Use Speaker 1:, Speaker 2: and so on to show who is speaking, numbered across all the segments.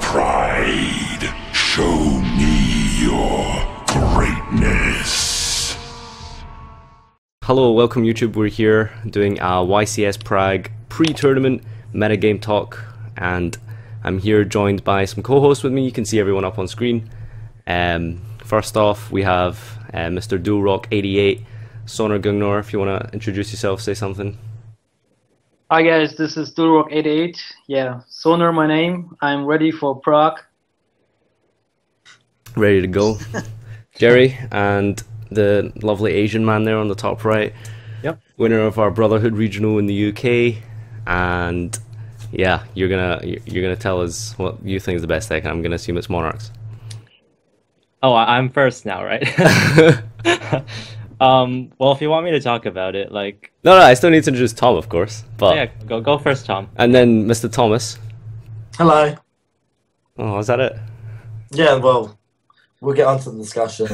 Speaker 1: pride. Show me your greatness.
Speaker 2: Hello, welcome YouTube. We're here doing a YCS Prague pre-tournament metagame talk, and I'm here joined by some co-hosts with me. You can see everyone up on screen. First off, we have Mr. Duelrock88, Sonar Gungnor. If you want to introduce yourself, say something.
Speaker 3: Hi guys, this is Duelrock88. Yeah, Sonar my name. I'm ready for Prague.
Speaker 2: Ready to go. Jerry, and the lovely Asian man there on the top right.
Speaker 4: Yep.
Speaker 2: Winner of our Brotherhood Regional in the UK, and yeah, you're gonna tell us what you think is the best deck, and I'm gonna assume it's Monarchs.
Speaker 4: Oh, I'm first now, right? Well, if you want me to talk about it, like...
Speaker 2: No, I still need to introduce Tom, of course. But
Speaker 4: yeah, go first, Tom.
Speaker 2: And then Mr. Thomas.
Speaker 5: Hello.
Speaker 2: Oh, is that it?
Speaker 5: Yeah, well, we'll get on to the discussion.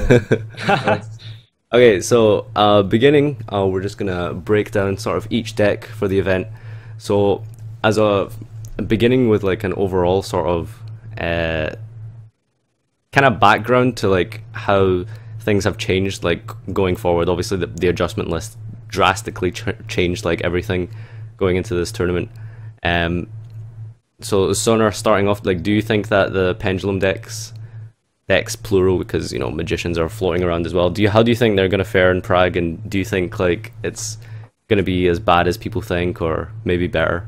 Speaker 2: Okay, so beginning, we're just gonna break down sort of each deck for the event. So as a beginning with like an overall sort of kind of background to like how things have changed like going forward. Obviously the adjustment list drastically changed like everything going into this tournament. So Sonar, starting off, like, do you think that the pendulum decks plural, because you know magicians are floating around as well, how do you think they're going to fare in Prague, and do you think like it's going to be as bad as people think or maybe better?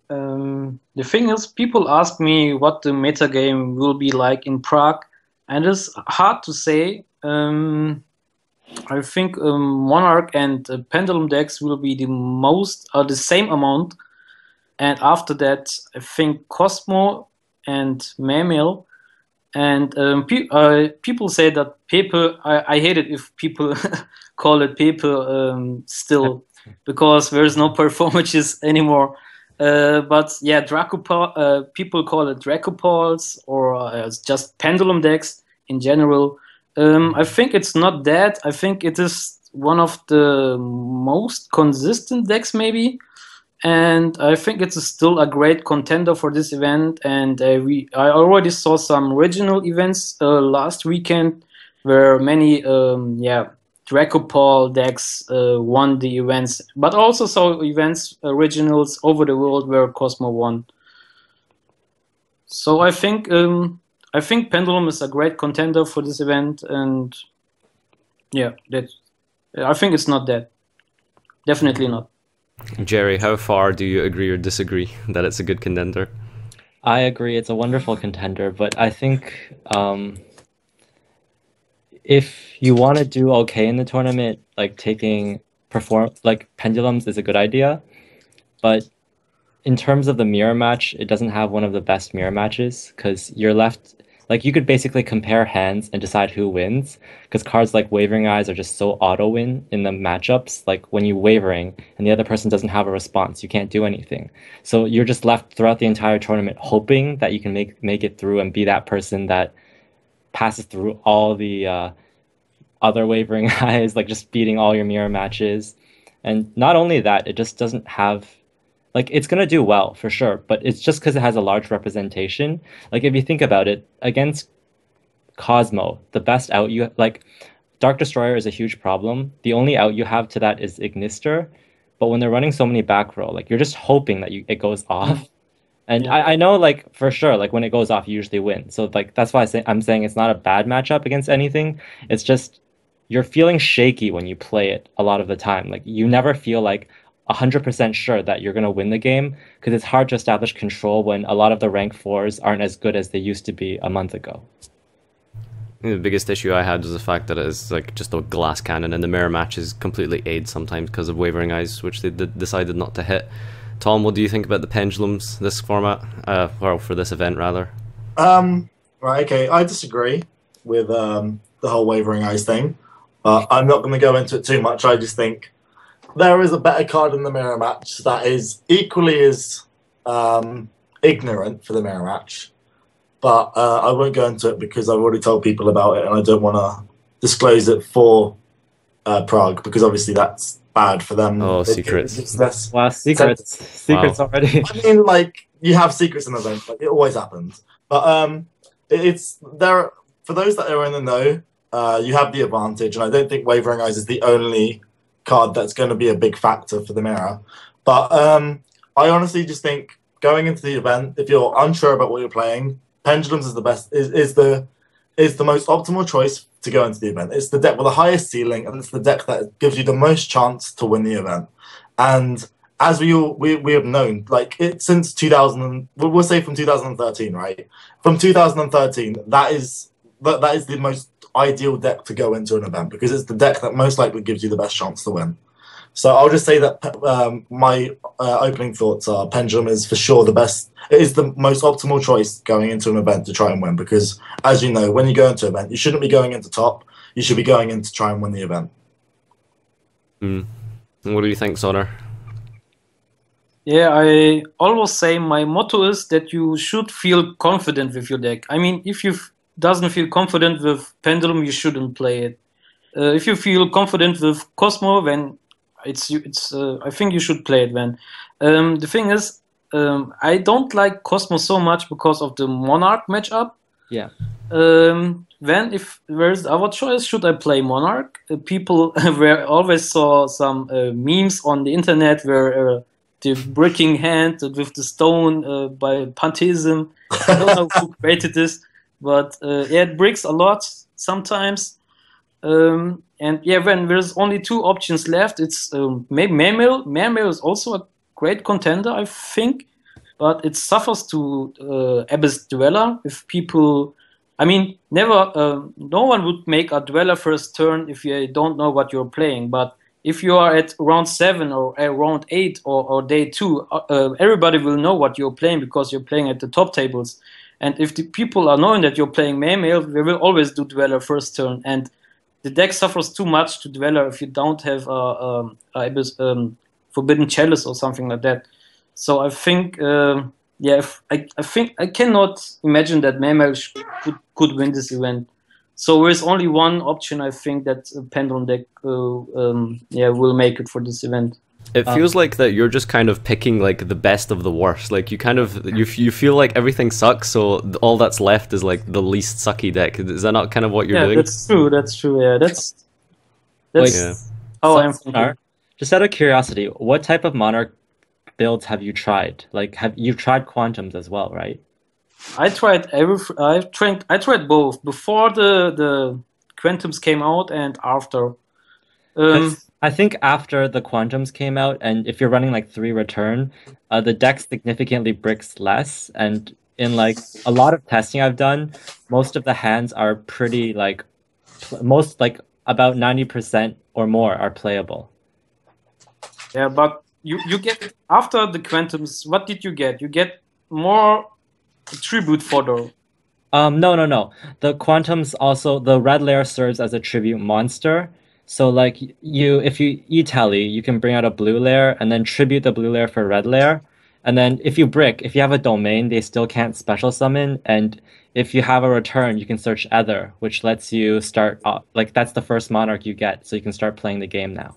Speaker 3: The thing is, people ask me what the metagame will be like in Prague, and it's hard to say. I think Monarch and Pendulum decks will be the same amount, and after that, I think Cosmo and Mamel. And people say that paper. I hate it if people call it paper still, because there's no performances anymore. But yeah, people call it Dracopals, or just pendulum decks in general. I think it's not that. I think it is one of the most consistent decks, maybe. And I think it's still a great contender for this event. And I already saw some regional events last weekend where many Dracopal decks won the events, but also saw events, regionals over the world where Cosmo won. So I think Pendulum is a great contender for this event, and yeah, I think it's not that. Definitely not.
Speaker 2: Jerry, how far do you agree or disagree that it's a good contender?
Speaker 4: I agree, it's a wonderful contender, but I think if you want to do okay in the tournament, like pendulums is a good idea, but in terms of the mirror match, it doesn't have one of the best mirror matches, because you're left, like, you could basically compare hands and decide who wins, because cards like Wavering Eyes are just so auto-win in the matchups. Like, when you're wavering and the other person doesn't have a response, you can't do anything. So you're just left throughout the entire tournament hoping that you can make it through and be that person that passes through all the other Wavering Eyes, like just beating all your mirror matches. And not only that, it just doesn't have... Like, it's going to do well, for sure, but it's just because it has a large representation. Like, if you think about it, against Cosmo, the best out like, Dark Destroyer is a huge problem. The only out you have to that is Ignister, but when they're running so many back row, like, you're just hoping that it goes off. And yeah. I know, like, for sure, like, when it goes off, you usually win. So, like, that's why I'm saying it's not a bad matchup against anything. It's just, you're feeling shaky when you play it a lot of the time. Like, you never feel like 100% sure that you're going to win the game, because it's hard to establish control when a lot of the rank 4s aren't as good as they used to be a month ago.
Speaker 2: The biggest issue I had was the fact that it is like just a glass cannon, and the mirror matches completely aid sometimes because of Wavering Eyes, which they decided not to hit. Tom, what do you think about the pendulums this format? Well, for this event rather.
Speaker 5: Right, okay, I disagree with the whole Wavering Eyes thing. I'm not going to go into it too much. I just think there is a better card in the mirror match that is equally as ignorant for the mirror match. But I won't go into it because I've already told people about it, and I don't want to disclose it for Prague, because obviously that's bad for them.
Speaker 2: Oh,
Speaker 5: It
Speaker 2: secrets.
Speaker 5: gives less.
Speaker 4: Wow, secrets already.
Speaker 5: I mean, like you have secrets in events, like it always happens. But it's there for those that are in the know. You have the advantage, and I don't think Wavering Eyes is the only card that's going to be a big factor for the mirror. But I honestly just think going into the event, if you're unsure about what you're playing, Pendulums is the best. Is the most optimal choice to go into the event. It's the deck with the highest ceiling, and it's the deck that gives you the most chance to win the event. And as we have known, like since 2000, we'll say from 2013, right? From 2013, that is the most ideal deck to go into an event because it's the deck that most likely gives you the best chance to win. So I'll just say that my opening thoughts are Pendulum is for sure the best. It is the most optimal choice going into an event to try and win because, as you know, when you go into an event, you shouldn't be going into top. You should be going in to try and win the event.
Speaker 2: What do you think, Sonner?
Speaker 3: Yeah, I always say my motto is that you should feel confident with your deck. I mean, if you doesn't feel confident with Pendulum, you shouldn't play it. If you feel confident with Cosmo, then I think you should play it then. The thing is, I don't like Cosmo so much because of the Monarch matchup.
Speaker 4: Yeah.
Speaker 3: Then if there's our choice, should I play Monarch? People always saw some memes on the internet where the breaking hand with the stone by Pantheism. I don't know who created this, but yeah, it breaks a lot sometimes. And yeah, when there's only two options left, it's maybe Mermail. Mermail is also a great contender, I think, but it suffers to Abyss Dweller. If people, I mean, never, no one would make a Dweller first turn if you don't know what you're playing. But if you are at round 7 or round 8 or day 2, everybody will know what you're playing because you're playing at the top tables. And if the people are knowing that you're playing Mermail, they will always do Dweller first turn. And the deck suffers too much to Dweller if you don't have Forbidden Chalice or something like that. So I think, yeah, I think I cannot imagine that Mermail could win this event. So there's only one option I think that Pendulum deck will make it for this event.
Speaker 2: It feels like that you're just kind of picking like the best of the worst. Like you kind of you feel like everything sucks, so all that's left is like the least sucky deck. Is that not kind of what you're doing?
Speaker 3: That's true. That's true. Yeah, that's how I'm thinking.
Speaker 4: Just out of curiosity, what type of Monarch builds have you tried? Like, you've tried Quantums as well, right?
Speaker 3: I tried I tried both before the Quantums came out and after.
Speaker 4: I think after the Quantums came out, and if you're running like 3 return, the deck significantly bricks less. And in like a lot of testing I've done, most of the hands are pretty like most like about 90% or more are playable.
Speaker 3: Yeah, but you get after the Quantums, what did you get? You get more tribute fodder.
Speaker 4: No. The Quantums also, the red layer serves as a tribute monster. So like if you E-tally, you can bring out a blue layer and then tribute the blue layer for red layer. And then if you have a domain, they still can't special summon. And if you have a return, you can search Ether, which lets you start, like that's the first Monarch you get. So you can start playing the game now.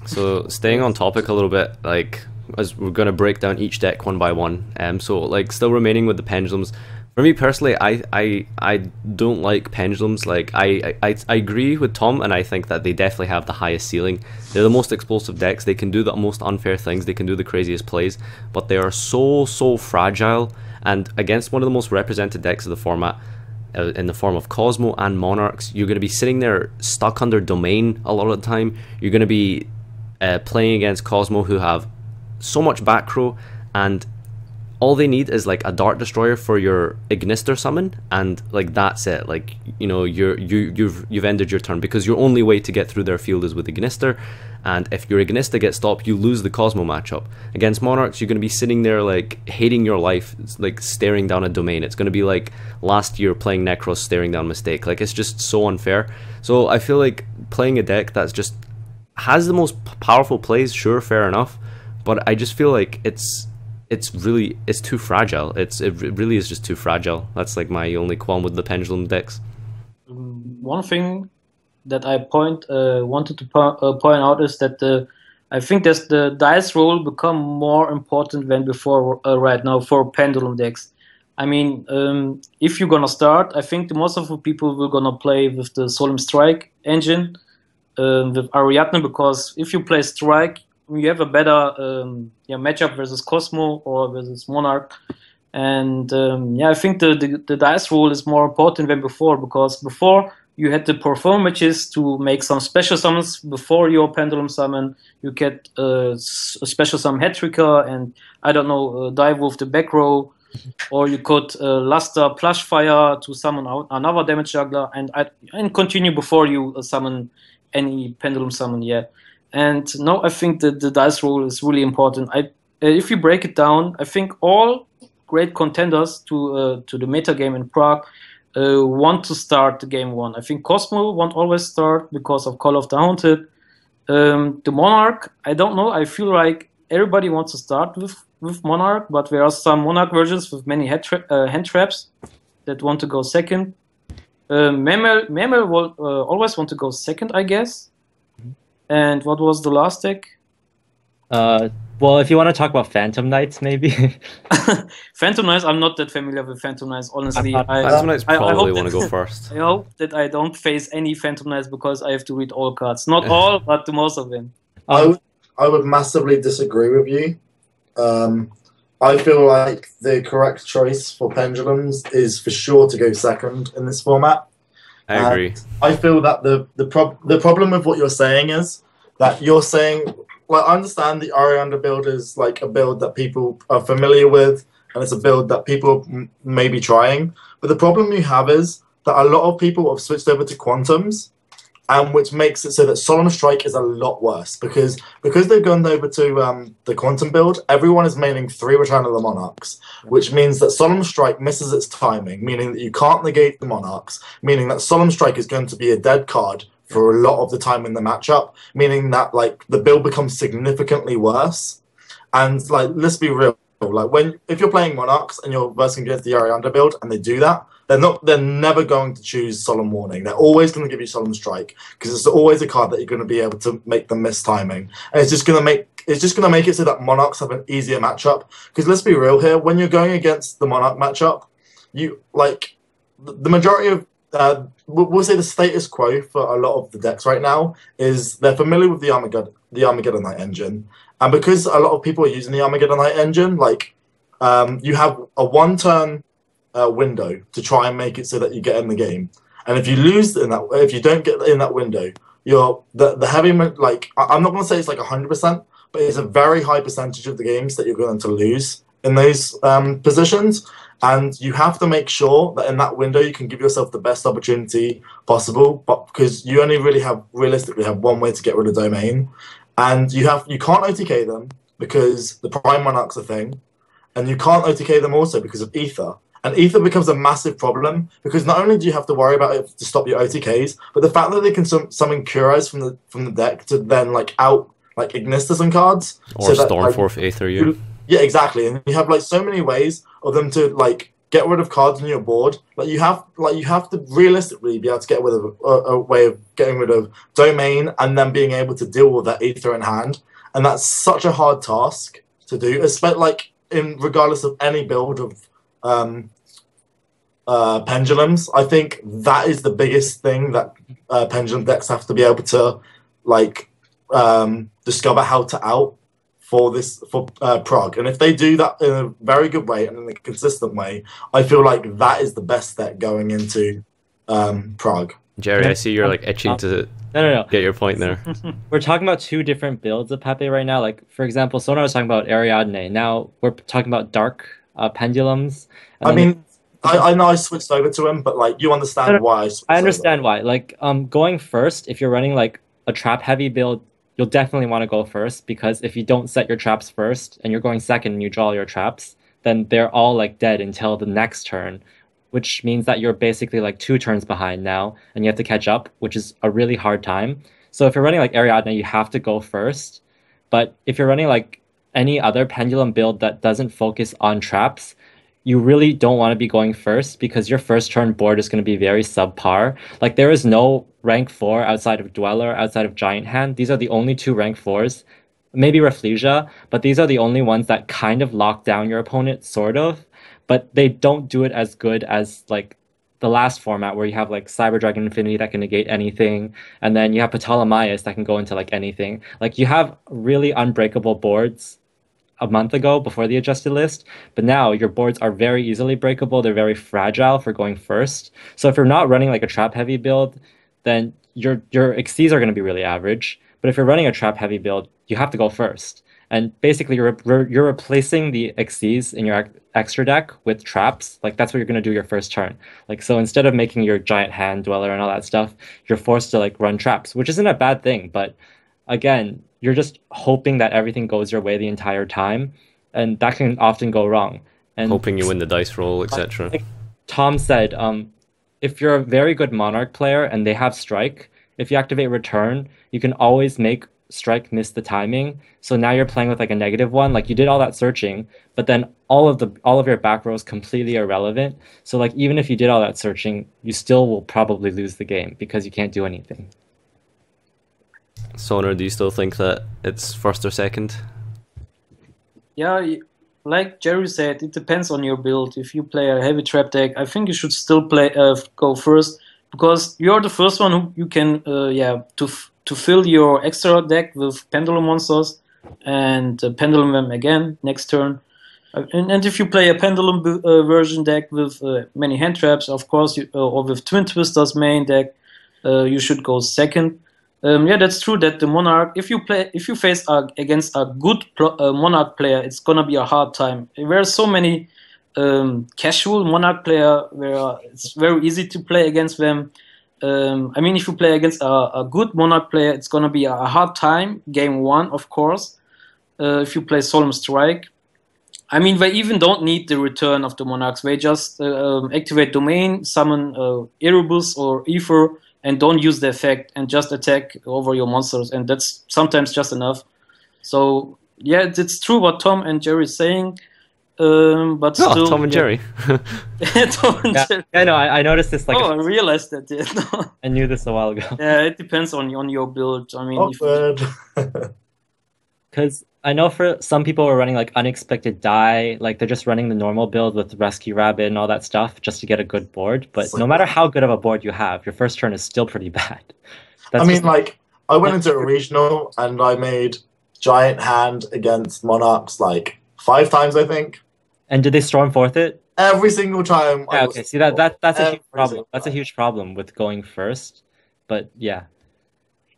Speaker 2: So staying on topic a little bit, like as we're going to break down each deck one by one. So like still remaining with the Pendulums. For me personally, I don't like Pendulums. Like I agree with Tom, and I think that they definitely have the highest ceiling. They're the most explosive decks. They can do the most unfair things. They can do the craziest plays, but they are so fragile. And against one of the most represented decks of the format, in the form of Cosmo and Monarchs, you're going to be sitting there stuck under Domain a lot of the time. You're going to be playing against Cosmo, who have so much back row, and all they need is like a Dart Destroyer for your Ignister summon, and like that's it. Like, you know, you've ended your turn, because your only way to get through their field is with Ignister, and if your Ignister gets stopped, you lose the Cosmo matchup. Against Monarchs, you're going to be sitting there like hating your life, like staring down a Domain. It's going to be like last year playing Necros staring down Mistake. Like, it's just so unfair. So I feel like playing a deck that's just has the most powerful plays, sure, fair enough, but I just feel like it's too fragile. It really is just too fragile. That's like my only qualm with the Pendulum decks.
Speaker 3: One thing that I wanted to point out is that I think that the dice roll become more important than before right now for pendulum decks. I mean, if you're gonna start, I think most of the people will gonna play with the Solemn Strike engine with Ariadne, because if you play Strike, you have a better matchup versus Cosmo or versus Monarch. And I think the dice roll is more important than before, because before you had to perform matches to make some special summons before your pendulum summon. You get a special summon Head Tricker and I don't know, dive with the back row, or you could Luster Plush Fire to summon out another damage juggler and continue before you summon any pendulum summon. And no, I think that the dice roll is really important. If you break it down, I think all great contenders to the meta game in Prague want to start the game one. I think Cosmo won't always start because of Call of the Haunted. The Monarch, I don't know. I feel like everybody wants to start with Monarch, but there are some Monarch versions with many hand traps that want to go second. Memel will always want to go second, I guess. And what was the last deck?
Speaker 4: Well, if you want to talk about Phantom Knights, maybe.
Speaker 3: Phantom Knights, I'm not that familiar with Phantom Knights, honestly.
Speaker 2: Phantom Knights probably want to go
Speaker 3: that-
Speaker 2: first.
Speaker 3: I hope that I don't face any Phantom Knights because I have to read all cards. Not all, but the most of them.
Speaker 5: I would massively disagree with you. I feel like the correct choice for pendulums is for sure to go second in this format.
Speaker 2: I agree.
Speaker 5: I feel that the problem with what you're saying is that you're saying, well, I understand the Arianda build is like a build that people are familiar with, and it's a build that people may be trying. But the problem you have is that a lot of people have switched over to Quantums, and which makes it so that Solemn Strike is a lot worse because they've gone over to the Quantum build. Everyone is maining 3 Return of the Monarchs, which means that Solemn Strike misses its timing, meaning that you can't negate the Monarchs, meaning that Solemn Strike is going to be a dead card for a lot of the time in the matchup, meaning that like the build becomes significantly worse. And like, let's be real, like if you're playing Monarchs and you're versing against the Arianda build and they do that, they're never going to choose Solemn Warning. They're always going to give you Solemn Strike because it's always a card that you're going to be able to make them miss timing. And it's just going to make it so that Monarchs have an easier matchup. Because let's be real here, when you're going against the Monarch matchup, you like the majority of we'll say the status quo for a lot of the decks right now is they're familiar with the Armageddonite engine, and because a lot of people are using the Armageddonite engine, like you have a 1-turn window to try and make it so that you get in the game, and if you don't get in that window, you're the heavy like I'm not going to say it's like 100%, but it's a very high percentage of the games that you're going to lose in those positions. And you have to make sure that in that window you can give yourself the best opportunity possible, but because you only realistically have one way to get rid of Domain, and you can't OTK them because the Prime Monarch's a thing, and you can't OTK them also because of Ether. And Ether becomes a massive problem because not only do you have to worry about it to stop your OTKs, but the fact that they can summon Kurais from the deck to then Ignister some cards,
Speaker 2: or so Stormforth Aether you.
Speaker 5: Yeah, exactly. And you have like so many ways of them to like get rid of cards on your board. Like you have to realistically be able to get rid of a way of getting rid of Domain and then being able to deal with that Ether in hand. And that's such a hard task to do, especially like regardless of any build of pendulums. I think that is the biggest thing that pendulum decks have to be able to like discover how to out for Prague. And if they do that in a very good way and in a consistent way, I feel like that is the best step going into Prague.
Speaker 2: Jerry, I see you're like itching to get your point there.
Speaker 4: We're talking about 2 different builds of Pepe right now. Like, for example, Sonar was talking about Ariadne. Now we're talking about dark pendulums.
Speaker 5: I mean, I know I switched over to him, but like you understand why
Speaker 4: I understand why. Like, going first, if you're running like a trap heavy build, you'll definitely want to go first, because if you don't set your traps first and you're going second and you draw your traps, then they're all like dead until the next turn, which means that you're basically like 2 turns behind now and you have to catch up, which is a really hard time. So if you're running like Ariadne, you have to go first. But if you're running like any other pendulum build that doesn't focus on traps, you really don't want to be going first because your first turn board is going to be very subpar. Like there is no rank 4 outside of Dweller, outside of Giant Hand. These are the only two rank 4s, maybe Rafflesia, but these are the only ones that kind of lock down your opponent, sort of. But they don't do it as good as like the last format where you have like Cyber Dragon Infinity that can negate anything, and then you have Ptolemaios that can go into like anything. Like you have really unbreakable boards a month ago before the adjusted list, but now your boards are very easily breakable. They're very fragile for going first. So if you're not running like a trap heavy build, then your XCs are going to be really average. But if you're running a trap heavy build, you have to go first. And basically you're replacing the XCs in your extra deck with traps. Like that's what you're going to do your first turn. Like so instead of making your Giant Hand Dweller and all that stuff, you're forced to like run traps, which isn't a bad thing, but again, you're just hoping that everything goes your way the entire time, and that can often go wrong. And
Speaker 2: hoping you win the dice roll, etc.
Speaker 4: Like Tom said, if you're a very good Monarch player and they have Strike, if you activate Return, you can always make Strike miss the timing. So now you're playing with like a -1. Like you did all that searching, but then all of your back row is completely irrelevant. So like even if you did all that searching, you still will probably lose the game because you can't do anything.
Speaker 2: Sonar, do you still think that it's first or second?
Speaker 3: Yeah, like Jerry said, it depends on your build. If you play a heavy trap deck, I think you should still go first, because you're the first one who you can to fill your extra deck with pendulum monsters and pendulum them again next turn. And if you play a pendulum version deck with many hand traps, of course, or with Twin Twisters main deck, you should go second. Yeah, that's true that the Monarch, if you face against a good Monarch player, it's gonna be a hard time. There are so many casual Monarch player where it's very easy to play against them. I mean, if you play against a good Monarch player, it's gonna be a hard time. Game 1, of course. If you play Solemn Strike, I mean, they even don't need the return of the Monarchs. They just activate Domain, summon Erebus or Ether, and don't use the effect and just attack over your monsters, and that's sometimes just enough. So yeah, it's true what Tom and Jerry is saying, but still,
Speaker 2: Tom and Jerry.
Speaker 3: Tom and Jerry.
Speaker 4: Yeah, no, I noticed this. Like,
Speaker 3: I realized that. Yeah.
Speaker 4: I knew this a while ago.
Speaker 3: Yeah, it depends on your build. I mean,
Speaker 4: because I know for some people who are running like Unexpected Die, like they're just running the normal build with Rescue Rabbit and all that stuff just to get a good board. But no matter how good of a board you have, your first turn is still pretty bad.
Speaker 5: I mean, like, I went into a regional and I made Giant Hand against Monarchs like 5 times, I think.
Speaker 4: And did they storm forth it?
Speaker 5: Every single time.
Speaker 4: Yeah, okay. See, that's a huge problem. That's a huge problem with going first. But yeah.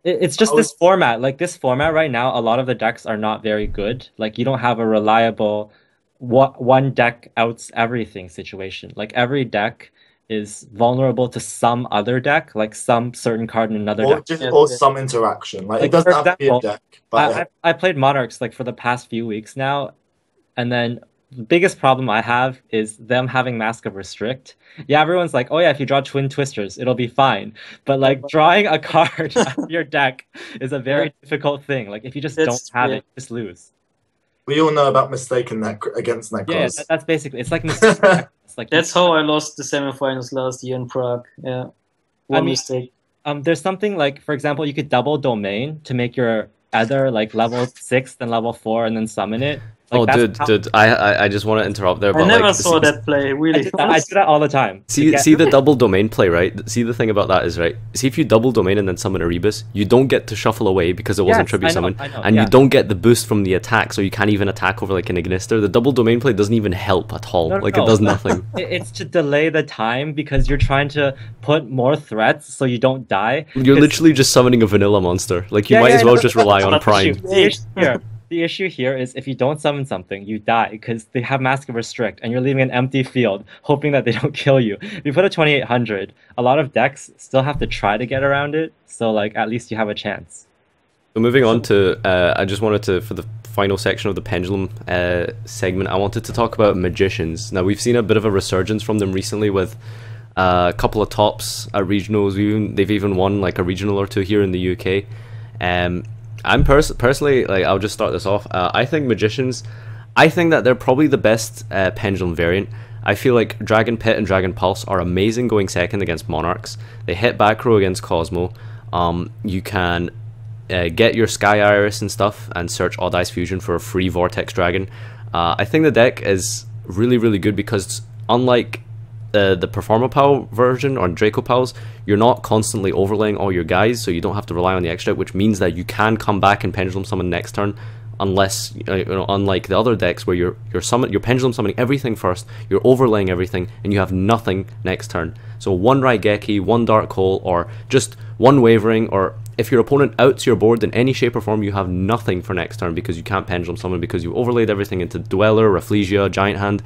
Speaker 4: It's just this format. Like this format right now, a lot of the decks are not very good. Like you don't have a reliable one deck outs everything situation. Like every deck is vulnerable to some other deck, like some certain card in another deck.
Speaker 5: Or some interaction. Like it doesn't have to be a deck. But
Speaker 4: I played Monarchs like for the past few weeks now, and then the biggest problem I have is them having Mask of Restrict. Yeah, everyone's like, oh yeah, if you draw Twin Twisters, it'll be fine. But like drawing a card out of your deck is a very difficult thing. Like if you just don't have it, just lose.
Speaker 5: We all know about mistaking that against Necros.
Speaker 4: Yeah, that's basically, it's like mistake. It's like
Speaker 3: that's how I lost the semifinals last year in Prague. Yeah, mistake.
Speaker 4: There's something like, for example, you could double Domain to make your Ether like level 6, then level 4, and then summon it. Like,
Speaker 2: dude, I just want to interrupt there.
Speaker 3: I never saw that play, really.
Speaker 4: I do that all the time.
Speaker 2: See the double domain play, right? See, the thing about that is, right? See, if you double domain and then summon Erebus, you don't get to shuffle away because it wasn't tribute summon, and you don't get the boost from the attack, so you can't even attack over like an Ignister. The double domain play doesn't even help at all. It does nothing.
Speaker 4: It's to delay the time because you're trying to put more threats so you don't die.
Speaker 2: You're literally just summoning a vanilla monster. Like you might as well just rely on Prime.
Speaker 4: The issue here is if you don't summon something, you die because they have Mask of Restrict and you're leaving an empty field hoping that they don't kill you. If you put a 2800, a lot of decks still have to try to get around it, so like at least you have a chance.
Speaker 2: So moving on to, I just wanted to, for the final section of the Pendulum segment, I wanted to talk about Magicians. Now we've seen a bit of a resurgence from them recently with a couple of tops at regionals. They've even won like a regional or two here in the UK. I'm personally, like, I'll just start this off. I think Magicians, I think that they're probably the best Pendulum variant. I feel like Dragon Pit and Dragon Pulse are amazing going second against Monarchs. They hit back row against Cosmo. You can get your Sky Iris and stuff and search Odd Eyes Fusion for a free Vortex Dragon. I think the deck is really, really good because unlike the Performa Pal version or Draco Pals, you're not constantly overlaying all your guys, so you don't have to rely on the extra, which means that you can come back and Pendulum Summon next turn, unless unlike the other decks where you're Pendulum Summoning everything first, you're overlaying everything, and you have nothing next turn. So one Raigeki, one Dark Hole, or just one Wavering, or if your opponent outs your board in any shape or form, you have nothing for next turn because you can't Pendulum Summon because you overlaid everything into Dweller, Rafflesia, Giant Hand.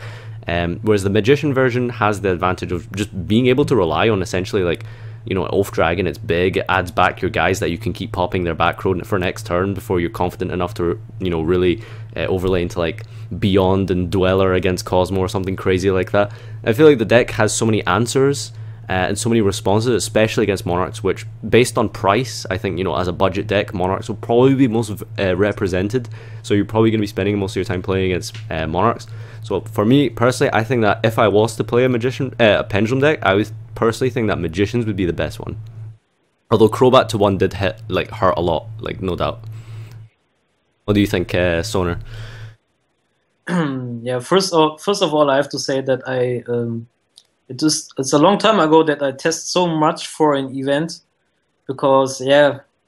Speaker 2: Whereas the Magician version has the advantage of just being able to rely on essentially like, Oath Dragon. It's big, it adds back your guys that you can keep popping their back row for next turn before you're confident enough to, really overlay into like Beyond and Dweller against Cosmo or something crazy like that. I feel like the deck has so many answers and so many responses, especially against Monarchs, which based on price, I think, as a budget deck, Monarchs will probably be most represented. So you're probably going to be spending most of your time playing against Monarchs. So for me personally, I think that if I was to play a Pendulum deck, I would personally think that Magicians would be the best one. Although Crobat to 1 did hurt a lot, no doubt. What do you think, Soner?
Speaker 3: Yeah, first of all, I have to say that it's a long time ago that I test so much for an event, because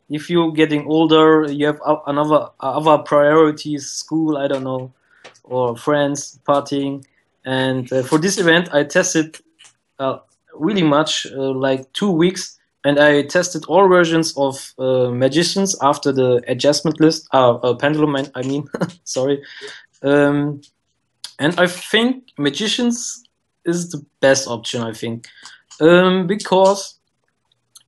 Speaker 3: if you're getting older, you have other priorities, school, I don't know, or friends, partying, and for this event I tested really much, like 2 weeks, and I tested all versions of Magicians after the adjustment list, Pendulum, I mean, sorry, and I think Magicians is the best option, I think, because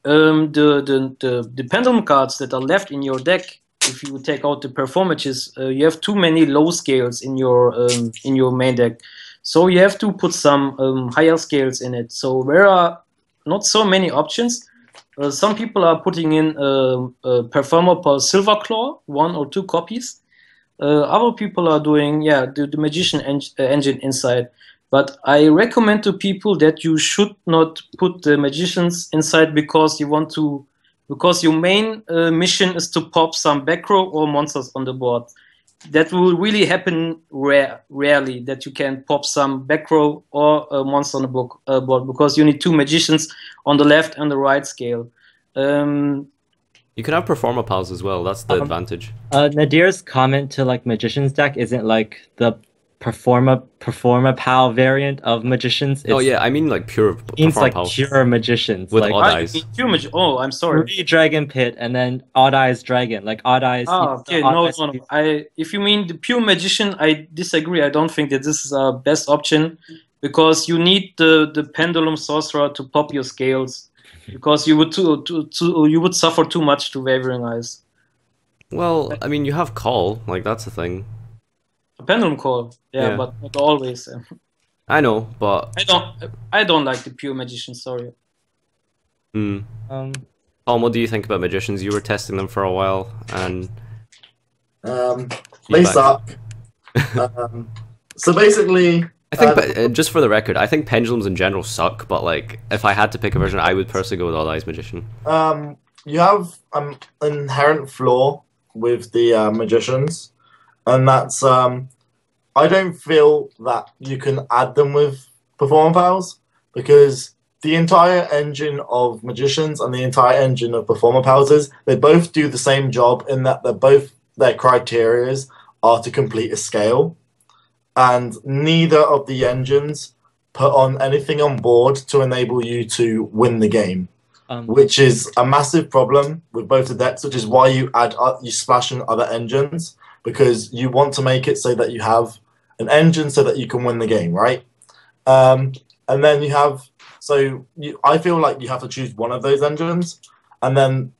Speaker 3: the Pendulum cards that are left in your deck, if you take out the performances, you have too many low scales in your main deck. So you have to put some higher scales in it. So there are not so many options. Some people are putting in Performer per Silver Claw, 1 or 2 copies. Other people are doing the Magician engine inside. But I recommend to people that you should not put the Magicians inside because your main mission is to pop some back row or monsters on the board. That will really happen rarely, that you can pop some back row or a monster on the board, because you need 2 Magicians on the left and the right scale.
Speaker 2: You can have Performa Pals as well, that's the advantage.
Speaker 4: Nadir's comment to Magician's deck isn't like the Performa Pal variant of Magicians.
Speaker 2: I mean pure
Speaker 4: Performa
Speaker 2: Pals.
Speaker 4: Pure Magicians.
Speaker 2: With Odd Eyes.
Speaker 3: Oh, I'm sorry.
Speaker 4: 3 Dragon Pit and then Odd Eyes Dragon. Odd Eyes...
Speaker 3: okay, no. If you mean the pure Magician, I disagree. I don't think that this is our best option, because you need the Pendulum Sorcerer to pop your scales, because you would suffer too much to Wavering Eyes.
Speaker 2: Well, I mean, you have Call, that's the thing.
Speaker 3: A Pendulum Call, but not always.
Speaker 2: I know, but
Speaker 3: I don't like the pure Magician. Sorry.
Speaker 2: Tom, what do you think about Magicians? You were testing them for a while, and
Speaker 5: they suck. So basically,
Speaker 2: I think, just for the record, I think Pendulums in general suck. But if I had to pick a version, I would personally go with Odd Eyes Magician.
Speaker 5: You have an inherent flaw with the Magicians. And that's, I don't feel that you can add them with Performa Pals, because the entire engine of Magicians and the entire engine of Performa Pals they both do the same job, in that their criteria are to complete a scale. And neither of the engines put on anything on board to enable you to win the game, which is a massive problem with both the decks, which is why you splash in other engines. Because you want to make it so that you have an engine so that you can win the game, right? And then you have... I feel like you have to choose one of those engines. And then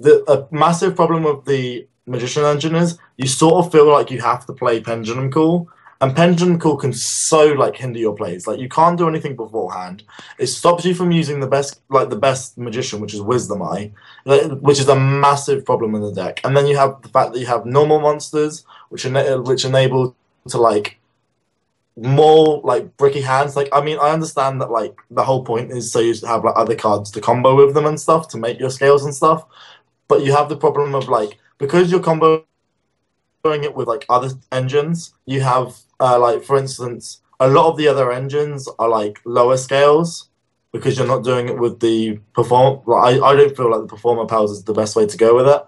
Speaker 5: a massive problem with the Magician engine is you sort of feel like you have to play Pendulum Call. And Pendulum Call can so hinder your plays. You can't do anything beforehand. It stops you from using the best Magician, which is Wisdom Eye, which is a massive problem in the deck. And then you have the fact that you have normal monsters, which enable to more like bricky hands. Like, I mean, I understand that like the whole point is so you have like other cards to combo with them and stuff to make your scales and stuff. But you have the problem of like because you're comboing it with like other engines, you have like for instance, a lot of the other engines are like lower scales because you're not doing it with the perform. Like, I don't feel like the performer pals is the best way to go with it.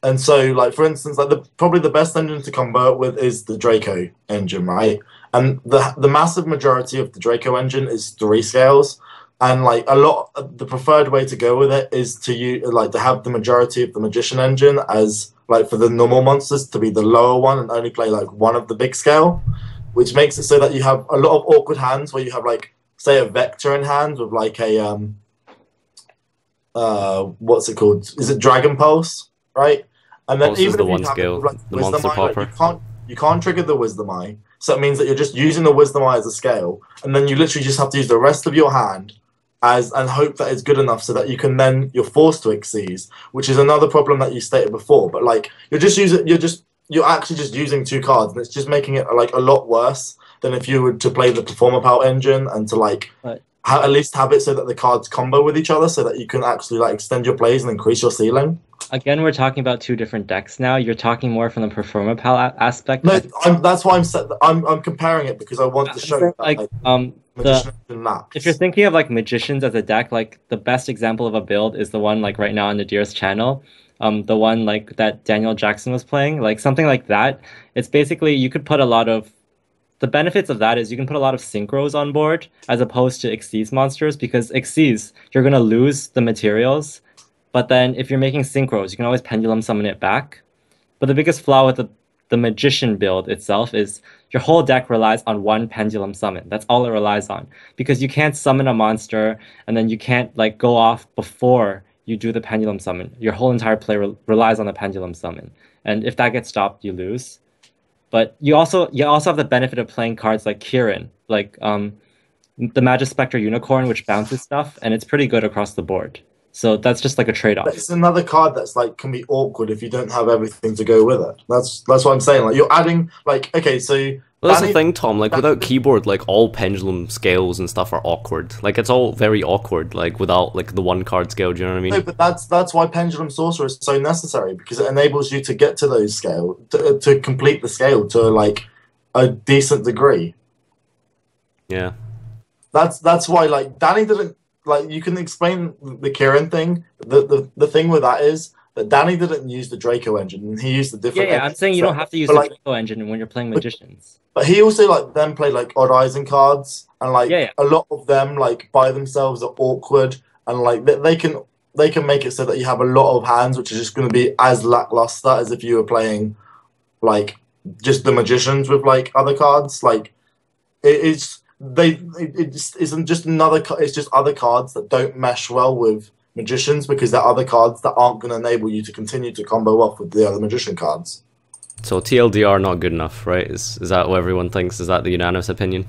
Speaker 5: And so, like for instance, like probably the best engine to combo it with is the Draco engine, right? And the massive majority of the Draco engine is 3 scales, and like the preferred way to go with it is to have the majority of the Magician engine as like for the normal monsters to be the lower one and only play like one of the big scale, which makes it so that you have a lot of awkward hands where you have like say a Vector in hand with like a what's it called? Is it Dragon Pulse, right? And then
Speaker 2: Pulse
Speaker 5: even
Speaker 2: is the
Speaker 5: if you
Speaker 2: one
Speaker 5: have
Speaker 2: skill,
Speaker 5: like,
Speaker 2: the
Speaker 5: Wisdom
Speaker 2: monster
Speaker 5: Eye, like,
Speaker 2: popper.
Speaker 5: you can't trigger the Wisdom Eye, so it means that you're just using the Wisdom Eye as a scale, and then you literally just have to use the rest of your hand and hope that it's good enough so that you're forced to exceed, which is another problem that you stated before. But like you're actually just using 2 cards, and it's just making it like a lot worse than if you were to play the Performer Pal engine and to like at least have it so that the cards combo with each other, so that you can actually like extend your plays and increase your ceiling.
Speaker 4: Again, we're talking about 2 different decks now. You're talking more from the Performer Pal aspect.
Speaker 5: No, that's why I'm comparing it because I want to show that,
Speaker 4: like if you're thinking of like Magicians as a deck, like the best example of a build is the one like right now on Nadir's channel. The one like that Daniel Jackson was playing, like something like that. It's basically you could put a lot of the benefits of that is you can put a lot of synchros on board as opposed to Xyz monsters, because Xyz, you're going to lose the materials. But then if you're making synchros, you can always pendulum summon it back. But the biggest flaw with the Magician build itself is your whole deck relies on one pendulum summon. That's all it relies on. Because you can't summon a monster and then you can't like go off before you do the pendulum summon. Your whole entire play relies on the pendulum summon. And if that gets stopped, you lose. But you also have the benefit of playing cards like Kieran, like the Magispectre Unicorn, which bounces stuff, and it's pretty good across the board. So that's just like a trade-off.
Speaker 5: But it's another card that's like can be awkward if you don't have everything to go with it. That's what I'm saying. Like you're adding like okay, so
Speaker 2: well, that's the thing, Tom. Like without keyboard, like all pendulum scales and stuff are awkward. Like it's all very awkward. Like without like the 1 card scale. Do you know what I mean?
Speaker 5: No, but that's why Pendulum Sorcerer is so necessary, because it enables you to get to those scale to complete the scale to like a decent degree.
Speaker 2: Yeah.
Speaker 5: That's why like Danny didn't like. You can explain the Kieran thing. The thing with that is that Danny didn't use the Draco engine, and he used the different.
Speaker 4: Yeah, I'm saying you don't have to use the Draco engine when you're playing Magicians.
Speaker 5: But he also like then played like Odd Eyes cards, and like a lot of them like by themselves are awkward, and like they can make it so that you have a lot of hands which are just going to be as lackluster as if you were playing like just the Magicians with like other cards. Like it just isn't just another. It's just other cards that don't mesh well with Magicians because they're other cards that aren't going to enable you to continue to combo off with the other Magician cards.
Speaker 2: So TLDR not good enough, right? Is that what everyone thinks? Is that the unanimous opinion?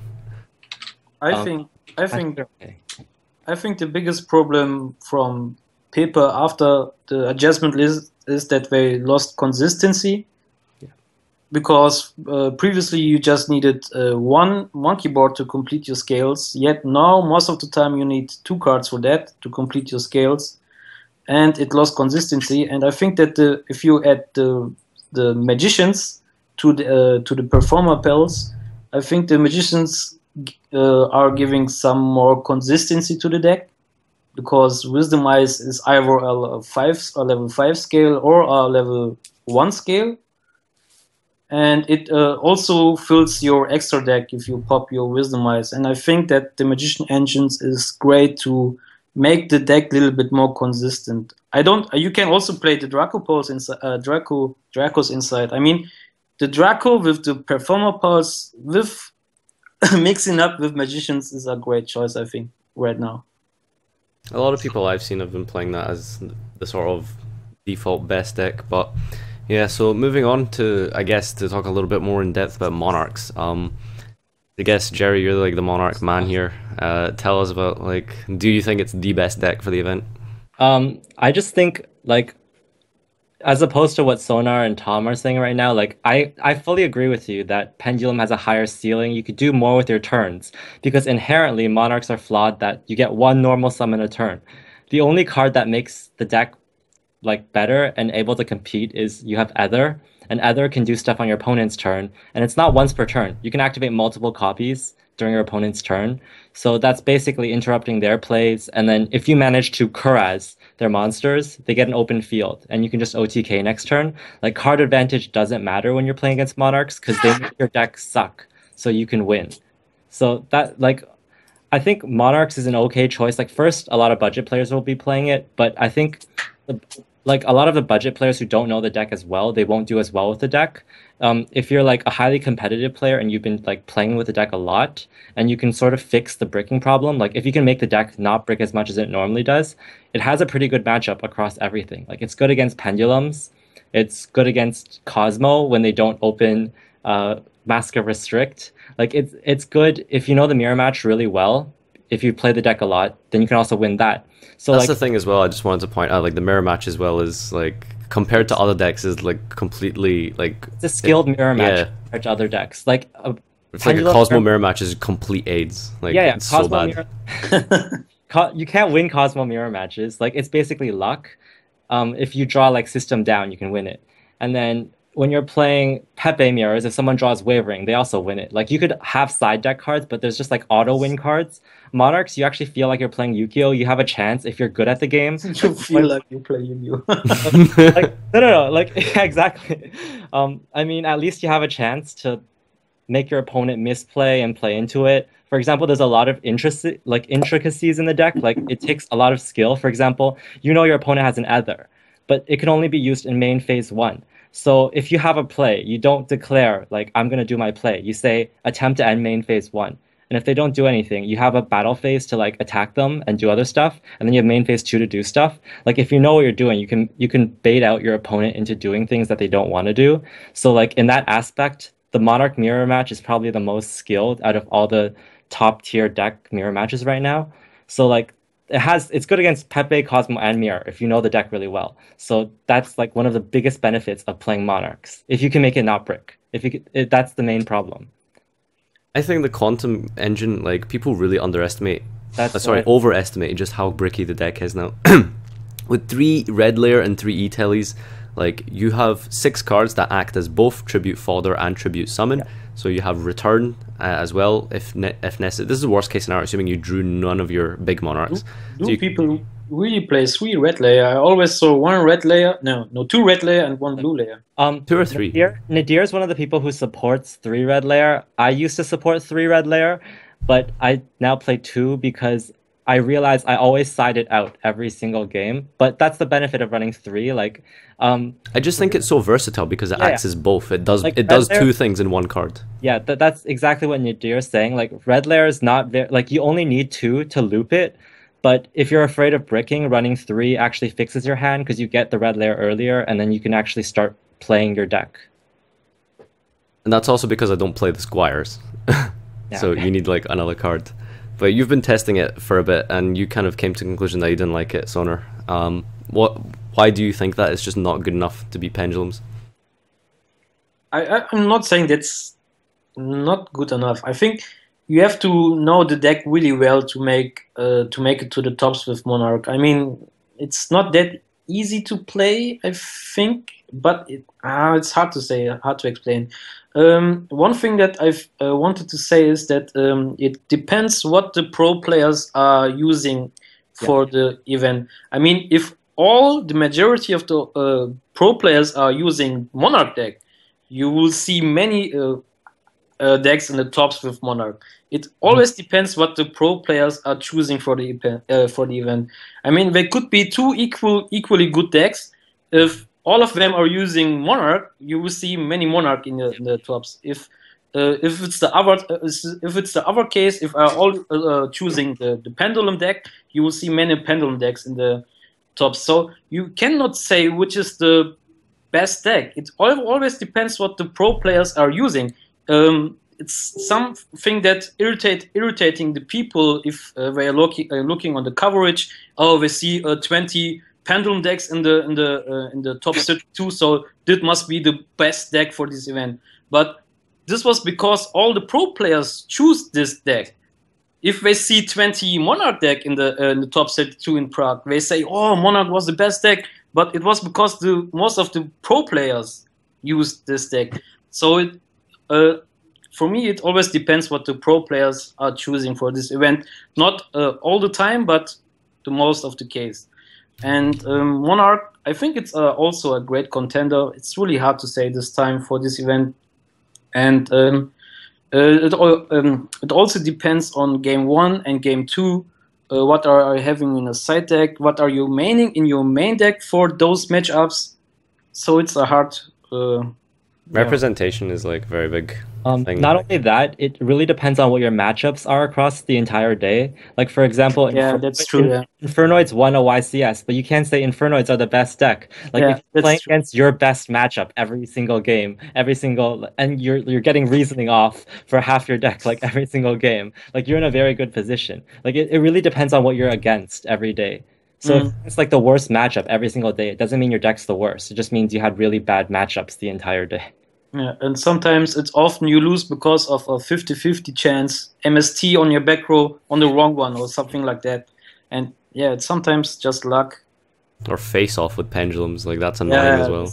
Speaker 3: I think the biggest problem from Paper after the adjustment is that they lost consistency. Yeah. Because previously you just needed one keyboard to complete your scales. Yet now most of the time you need 2 cards for that to complete your scales, and it lost consistency. And I think that if you add the Magicians to the Performer Pals, I think the Magicians are giving some more consistency to the deck, because Wisdom Eyes is either a level 5 scale or a level 1 scale, and it also fills your extra deck if you pop your Wisdom Eyes. And I think that the Magician engines is great to make the deck a little bit more consistent. You can also play the Draco Pulse inside, Dracos inside. I mean, the Draco with the Performer Pulse with mixing up with Magicians is a great choice, I think, right now.
Speaker 2: A lot of people I've seen have been playing that as the sort of default best deck, but yeah. So moving on to, I guess, to talk a little bit more in depth about Monarchs. I guess, Jerry, you're like the Monarch man here. Tell us about, like, do you think it's the best deck for the event?
Speaker 4: I just think, like, as opposed to what Sonar and Tom are saying right now, like I fully agree with you that Pendulum has a higher ceiling. You could do more with your turns because inherently Monarchs are flawed that you get one normal summon a turn. The only card that makes the deck like better and able to compete is you have Ether, and Ether can do stuff on your opponent's turn, and it's not once per turn. You can activate multiple copies during your opponent's turn. So that's basically interrupting their plays, and then if you manage to Kuraz their monsters, they get an open field, and you can just OTK next turn. Like card advantage doesn't matter when you're playing against Monarchs because they make your deck suck, so you can win. So that like I think Monarchs is an okay choice. Like first, a lot of budget players will be playing it, but I think like a lot of the budget players who don't know the deck as well, they won't do as well with the deck. If you're like a highly competitive player and you've been like playing with the deck a lot, and you can sort of fix the bricking problem, like if you can make the deck not brick as much as it normally does, it has a pretty good matchup across everything. Like it's good against pendulums, it's good against Cosmo when they don't open Mask of Restrict. Like it's good if you know the mirror match really well. If you play the deck a lot, then you can also win that. So
Speaker 2: that's
Speaker 4: like,
Speaker 2: the thing as well. I just wanted to point out, like the mirror match as well is like compared to other decks is like completely like
Speaker 4: it's a skilled mirror match compared to other decks. Like
Speaker 2: it's like a Cosmo mirror match is complete AIDS. Like it's so bad.
Speaker 4: You can't win Cosmo mirror matches. Like it's basically luck. If you draw like system down, you can win it. And then when you're playing Pepe mirrors, if someone draws Wavering, they also win it. Like you could have side deck cards, but there's just like auto win cards. Monarchs, you actually feel like you're playing Yu-Gi-Oh! You have a chance if you're good at the game.
Speaker 3: You feel like you play Yu-Gi-Oh!
Speaker 4: Like, no. Like yeah, exactly. I mean, at least you have a chance to make your opponent misplay and play into it. For example, there's a lot of intricacies in the deck. Like it takes a lot of skill. For example, you know your opponent has an Ether, but it can only be used in main phase 1. So if you have a play, you don't declare, like, I'm going to do my play. You say, attempt to end main phase 1. And if they don't do anything, you have a battle phase to, like, attack them and do other stuff. And then you have main phase 2 to do stuff. Like, if you know what you're doing, you can bait out your opponent into doing things that they don't want to do. So, like, in that aspect, the Monarch mirror match is probably the most skilled out of all the top-tier deck mirror matches right now. So, like, it's good against Pepe, Cosmo, and Mirror if you know the deck really well. So that's like one of the biggest benefits of playing Monarchs. If you can make it not brick, that's the main problem.
Speaker 2: I think the Quantum engine, like people really overestimate just how bricky the deck is now. With 3 red layer and 3 E-tellies, like you have 6 cards that act as both tribute fodder and tribute summon. Yeah. So you have return as well if necessary. This is the worst case scenario, assuming you drew none of your big monarchs.
Speaker 3: Do people really play 3 red layer? I always saw 1 red layer. No, 2 red layer and 1 blue layer.
Speaker 2: 2 or 3.
Speaker 4: Nadir is one of the people who supports 3 red layer. I used to support 3 red layer, but I now play 2 because I realize I always side it out every single game. But that's the benefit of running 3. Like,
Speaker 2: I just think it's so versatile because it acts as both. It does 2 things in 1 card.
Speaker 4: Yeah, that's exactly what Nadir is saying. Like red layer is not very, like you only need 2 to loop it. But if you're afraid of bricking, running 3 actually fixes your hand because you get the red layer earlier, and then you can actually start playing your deck.
Speaker 2: And that's also because I don't play the Squires. So you need like another card. But you've been testing it for a bit, and you kind of came to the conclusion that you didn't like it, Sonar. Why do you think that it's just not good enough to be pendulums?
Speaker 3: I'm not saying that's not good enough. I think you have to know the deck really well to make it to the tops with Monarch. I mean, it's not that easy to play, I think, but it's hard to say, hard to explain. One thing that I've wanted to say is that it depends what the pro players are using for the event. I mean, if the majority of the pro players are using Monarch deck, you will see many decks in the tops with Monarch. It always depends what the pro players are choosing for the event. I mean, there could be 2 equally good decks. If all of them are using Monarch, you will see many Monarch in the tops. If it's the other case, if are all choosing the Pendulum deck, you will see many Pendulum decks in the tops. So you cannot say which is the best deck. It always depends what the pro players are using. It's something that irritating the people if they are looking on the coverage. Oh, they see 20 pendulum decks in the top 32, so that must be the best deck for this event. But this was because all the pro players choose this deck. If they see 20 Monarch deck in the top 32 in Prague, they say, "Oh, Monarch was the best deck," but it was because most of the pro players used this deck. So it, for me, it always depends what the pro players are choosing for this event. Not all the time, but the most of the case. And Monarch, I think it's also a great contender. It's really hard to say this time for this event. And it also depends on game 1 and game 2. What are you having in a side deck? What are you maining in your main deck for those matchups? So it's a hard...
Speaker 2: Representation is like very big.
Speaker 4: Not only that, it really depends on what your matchups are across the entire day. Like, for example,
Speaker 3: that's true. Yeah.
Speaker 4: Infernoids won a YCS, but you can't say Infernoids are the best deck. Like, if you're playing against your best matchup every single game, and you're getting reasoning off for half your deck, like every single game, like you're in a very good position. Like, it really depends on what you're against every day. So if it's like the worst matchup every single day, it doesn't mean your deck's the worst. It just means you had really bad matchups the entire day.
Speaker 3: Yeah, and sometimes it's often you lose because of a 50-50 chance MST on your back row on the wrong one or something like that. And yeah, it's sometimes just luck.
Speaker 2: Or face off with pendulums, like that's annoying as well.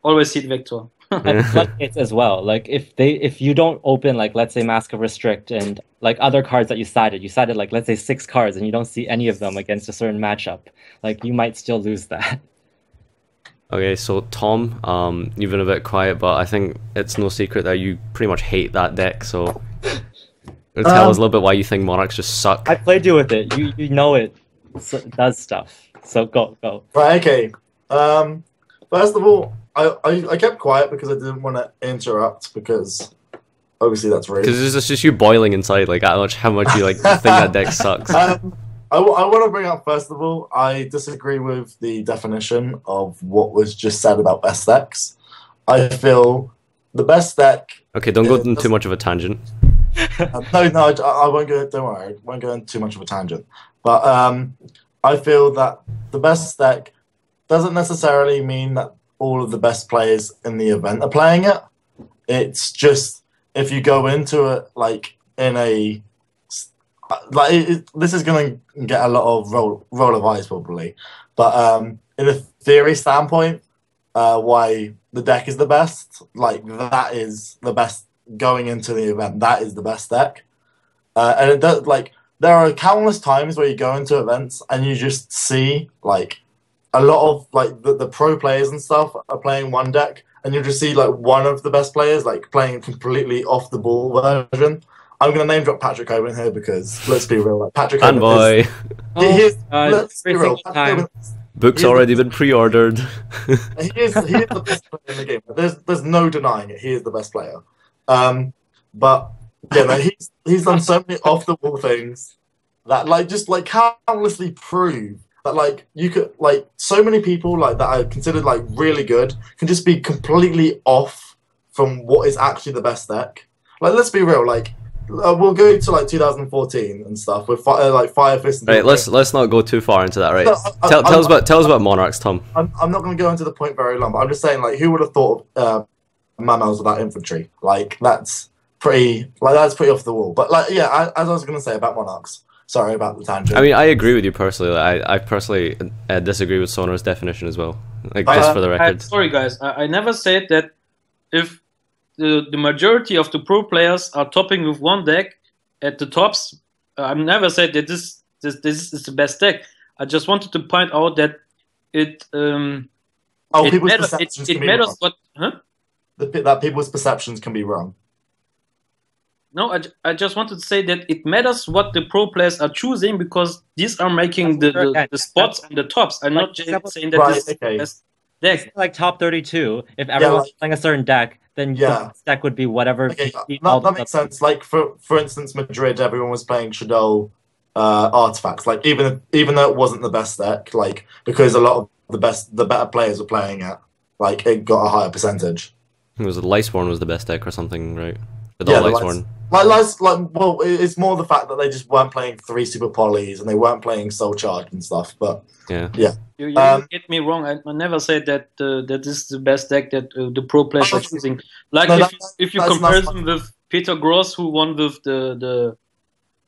Speaker 3: Always hit Vector.
Speaker 4: And floodgates as well. Like if you don't open, like, let's say Mask of Restrict and like other cards that you sided like, let's say 6 cards and you don't see any of them against a certain matchup, like you might still lose that.
Speaker 2: Okay, so Tom, you've been a bit quiet, but I think it's no secret that you pretty much hate that deck, so tell us a little bit why you think Monarchs just suck.
Speaker 4: I played you with it. You know it does stuff. So go.
Speaker 5: Right, okay. First of all, I kept quiet because I didn't want to interrupt, because obviously that's rude.
Speaker 2: Because it's just you boiling inside, like how much you like think that deck sucks.
Speaker 5: I want to bring up, first of all, I disagree with the definition of what was just said about best decks. I feel the best deck...
Speaker 2: Okay, don't go into too much of a tangent.
Speaker 5: No, I won't go, don't worry, I won't go into too much of a tangent. But I feel that the best deck doesn't necessarily mean that all of the best players in the event are playing it. It's just, if you go into it, like, in a... this is going to get a lot of roll of eyes probably, but in a theory standpoint, why the deck is the best, like that is the best going into the event. That is the best deck, and it does, like, there are countless times where you go into events and you just see like a lot of like the pro players and stuff are playing one deck, and you just see like one of the best players like playing a completely off the ball version. I'm going to name drop Patrick Owen here because, let's be real, like, Patrick Owen
Speaker 2: boy.
Speaker 5: let's be real.
Speaker 2: Book's already been pre-ordered.
Speaker 5: He is the best player in the game. There's no denying it. He is the best player. But yeah, no, he's done so many off-the-wall things that like just like countlessly prove that like you could, like, so many people like that are considered like really good can just be completely off from what is actually the best deck. Like, let's be real, like. We'll go to like 2014 and stuff with like Fire Fist.
Speaker 2: Right, let's not go too far into that. Right, no, tell us about Monarchs, Tom.
Speaker 5: I'm not going to go into the point very long, but I'm just saying, like, who would have thought of Mammals without infantry? Like, that's pretty off the wall. But like, yeah, as I was going to say about Monarchs. Sorry about the tangent.
Speaker 2: I mean, I agree with you personally. I personally disagree with Sonar's definition as well. Like, just for the record.
Speaker 3: Sorry, guys. I never said that if the majority of the pro players are topping with one deck at the tops. I've never said that this is the best deck. I just wanted to point out that it matters what, huh?
Speaker 5: That people's perceptions can be wrong.
Speaker 3: No, I just wanted to say that it matters what the pro players are choosing, because these are making the spots on the tops. I'm not just saying that this is the best deck.
Speaker 4: Like top 32, if everyone's playing a certain deck, then the deck would be whatever.
Speaker 5: Okay, that makes sense. Like for instance, Madrid, everyone was playing Shadow artifacts. Like even though it wasn't the best deck, like because a lot of the better players were playing it, like it got a higher percentage.
Speaker 2: It was Lightsworn was the best deck or something, right? The Lightsworn.
Speaker 5: Well, it's more the fact that they just weren't playing 3 super polys and they weren't playing soul charge and stuff. But
Speaker 2: Yeah.
Speaker 3: You get me wrong. I never said that that this is the best deck that the pro players are choosing. Like if you compare them with Peter Gross, who won with the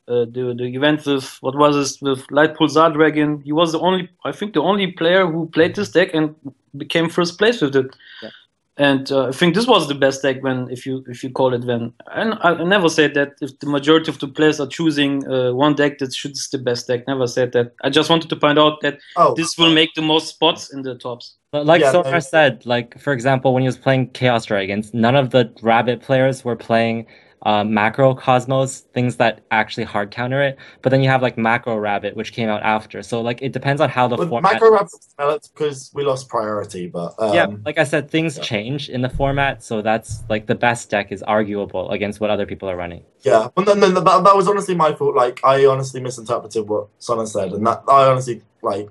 Speaker 3: event with what was this with Light Pulsar Dragon. He was the only player who played this deck and became first place with it.
Speaker 4: Yeah.
Speaker 3: And I think this was the best deck if you call it then. And I never said that if the majority of the players are choosing one deck that shoots the best deck. Never said that. I just wanted to point out that this will make the most spots in the tops.
Speaker 4: But like Sonar said, like for example, when he was playing Chaos Dragons, none of the Rabbit players were playing macro Cosmos, things that actually hard counter it. But then you have like Macro Rabbit, which came out after. So like it depends on how the format.
Speaker 5: Macro Rabbit developed because we lost priority, but
Speaker 4: yeah, like I said, things change in the format, so that's like the best deck is arguable against what other people are running.
Speaker 5: Yeah, but then that was honestly my fault. Like I honestly misinterpreted what Sona said, and that I honestly my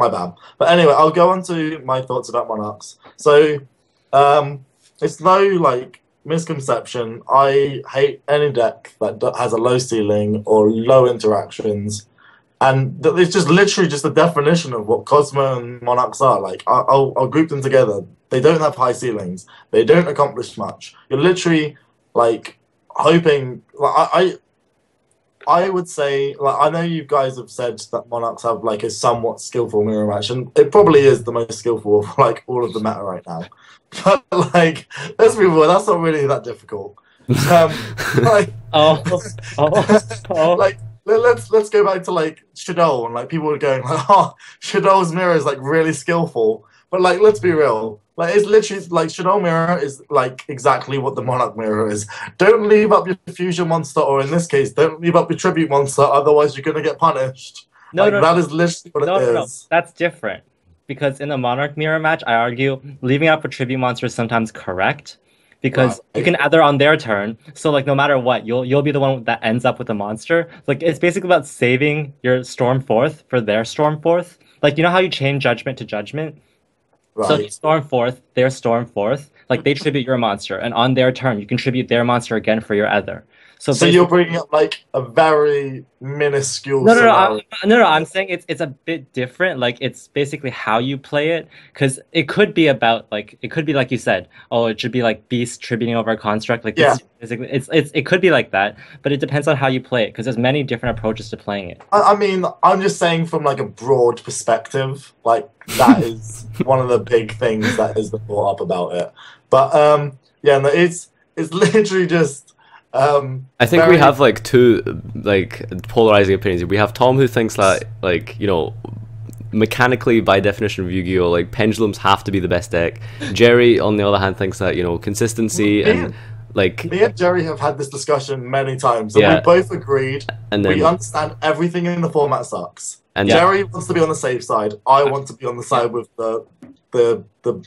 Speaker 5: bad. But anyway, I'll go on to my thoughts about Monarchs. So it's no misconception. I hate any deck that has a low ceiling or low interactions, and it's just literally just the definition of what Cosmo and Monarchs are. Like I'll group them together. They don't have high ceilings. They don't accomplish much. You're literally hoping. I would say, I know you guys have said that Monarchs have a somewhat skillful mirror match, and it probably is the most skillful of all of the meta right now. But let's be real, that's not really that difficult. Let's go back to Shadow, and people were going Shadow's mirror is really skillful. But let's be real. It's literally Shadow mirror is exactly what the Monarch mirror is. Don't leave up your fusion monster, or in this case, don't leave up your tribute monster, otherwise you're gonna get punished. That is literally what it is. No,
Speaker 4: that's different. Because in the Monarch mirror match, I argue leaving up a tribute monster is sometimes correct. Because you can add her on their turn, so no matter what, you'll be the one that ends up with the monster. It's basically about saving your Storm Fourth for their Storm Fourth. You know how you chain Judgment to Judgment? Right. So you Storm Fourth, their Storm Fourth, they tribute your monster, and on their turn you contribute their monster again for your other. So
Speaker 5: you're bringing up a very minuscule.
Speaker 4: No. I'm saying it's a bit different. It's basically how you play it, because it could be about it could be like you said. Oh, it should be Beast tributing over a construct. Basically, it could be like that, but it depends on how you play it, because there's many different approaches to playing it.
Speaker 5: I mean, I'm just saying from a broad perspective, that is one of the big things that has been brought up about it. But it's literally just.
Speaker 2: I think we have two polarizing opinions. We have Tom, who thinks that mechanically, by definition of Yu-Gi-Oh, pendulums have to be the best deck. Jerry, on the other hand, thinks that consistency and
Speaker 5: me and Jerry have had this discussion many times, and we both agreed. And then we understand everything in the format sucks. And Jerry wants to be on the safe side. I want to be on the side with the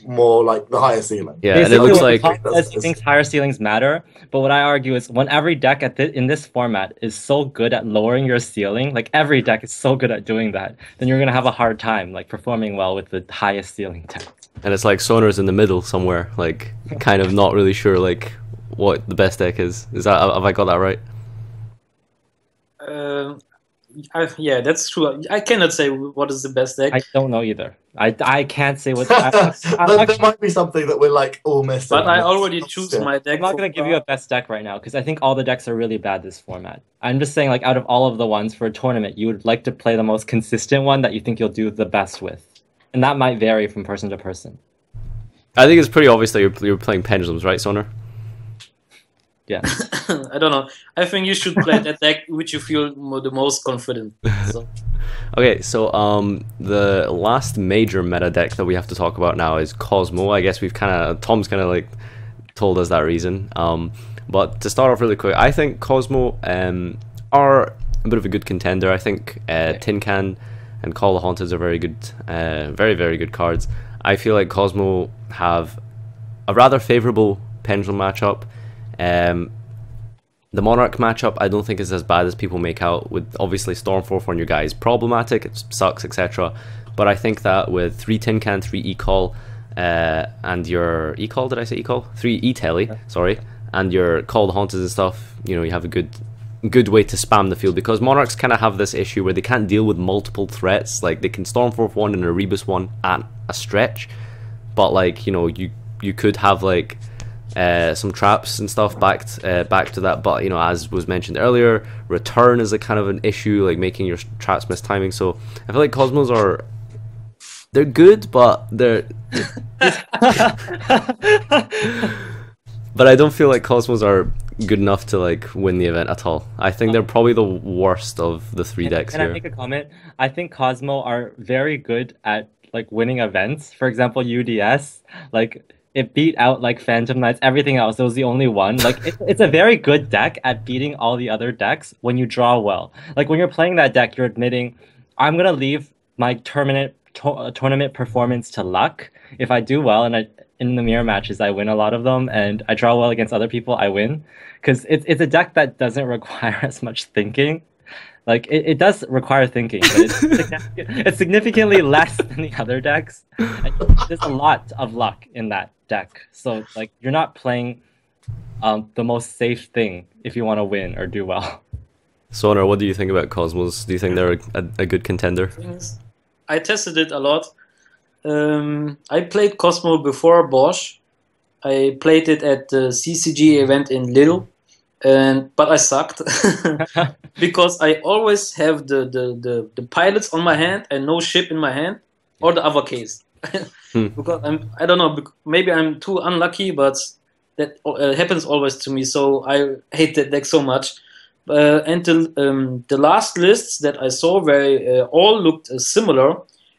Speaker 5: more the higher ceiling.
Speaker 2: Yeah, basically, and it looks
Speaker 4: he thinks higher ceilings matter, but what I argue is when every deck in this format is so good at lowering your ceiling, every deck is so good at doing that, then you're gonna have a hard time performing well with the highest ceiling deck.
Speaker 2: And it's Sonar's in the middle somewhere, kind of not really sure what the best deck is. Have I got that right?
Speaker 3: Yeah, that's true. I cannot say what is the best deck.
Speaker 4: I don't know either. I can't say what.
Speaker 5: There might be something that we're all missing.
Speaker 3: But I already choose my deck.
Speaker 4: I'm not going to give you a best deck right now, because I think all the decks are really bad this format. I'm just saying, out of all of the ones for a tournament, you would like to play the most consistent one that you think you'll do the best with, and that might vary from person to person.
Speaker 2: I think it's pretty obvious that you're playing pendulums, right, Sonar?
Speaker 4: Yeah.
Speaker 3: I don't know. I think you should play that deck which you feel the most confident. So.
Speaker 2: Okay, so the last major meta deck that we have to talk about now is Cosmo. I guess Tom's kind of told us that reason. But to start off really quick, I think Cosmo are a bit of a good contender. I think Tin Can and Call the Haunted are very good, very, very good cards. I feel like Cosmo have a rather favorable pendulum matchup. The Monarch matchup I don't think is as bad as people make out, with obviously Stormforth on your guy is problematic, it sucks, etc. But I think that with 3 Tin Can, 3 E-Call, and your E-Call, did I say E-Call? 3 E-Telly, sorry, and your Call the Haunters and stuff, you know, you have a good way to spam the field, because Monarchs kind of have this issue where they can't deal with multiple threats. Like, they can Stormforth one and a Rebus one at a stretch, but like, you know, you could have like some traps and stuff back to that. But you know, as was mentioned earlier, return is a kind of an issue, like making your traps miss timing. So I feel like Cosmos they're good, but they're but I don't feel like Cosmos are good enough to like win the event at all. I think they're probably the worst of the three decks here.
Speaker 4: Can I make a comment? I think Cosmo are very good at like winning events. For example, UDS, like it beat out like Phantom Knights, everything else. It was the only one. Like it's a very good deck at beating all the other decks when you draw well. Like when you're playing that deck, you're admitting, I'm gonna leave my tournament performance to luck. If I do well and in the mirror matches, I win a lot of them, and I draw well against other people, I win. Because it's a deck that doesn't require as much thinking. Like, it does require thinking, but it's significantly less than the other decks. And there's a lot of luck in that deck. So, like, you're not playing the most safe thing if you want to win or do well.
Speaker 2: Sonar, what do you think about Cosmos? Do you think they're a good contender?
Speaker 3: I tested it a lot. I played Cosmo before Bosch. I played it at the CCG event in Lille, but I sucked because I always have the pilots on my hand and no ship in my hand, or the other case. Because I don't know, maybe I'm too unlucky, but that happens always to me. So I hate that deck so much. And the last lists that I saw, where all looked similar.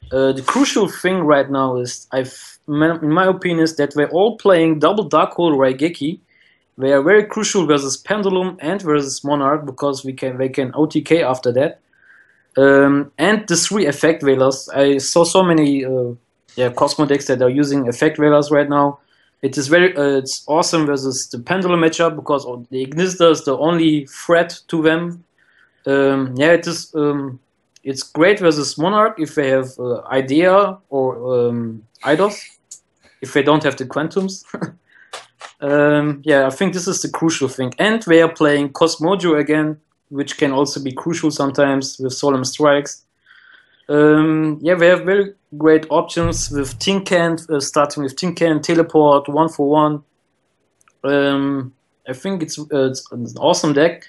Speaker 3: The crucial thing right now is, in my opinion, is that we're all playing double Dark Hole Raigeki. They are very crucial versus Pendulum and versus Monarch, because they can OTK after that. And the 3 Effect Veilers. I saw so many Cosmo decks that are using Effect Veilers right now. It is it's awesome versus the Pendulum matchup, because the Ignister is the only threat to them. It is. It's great versus Monarch if they have Idea or Eidos, if they don't have the Quantums. I think this is the crucial thing. And they are playing Cosmojo again, which can also be crucial sometimes with Solemn Strikes. They have very great options with Tin Can, starting with Tin Can, Teleport, 1-for-1. I think it's an awesome deck,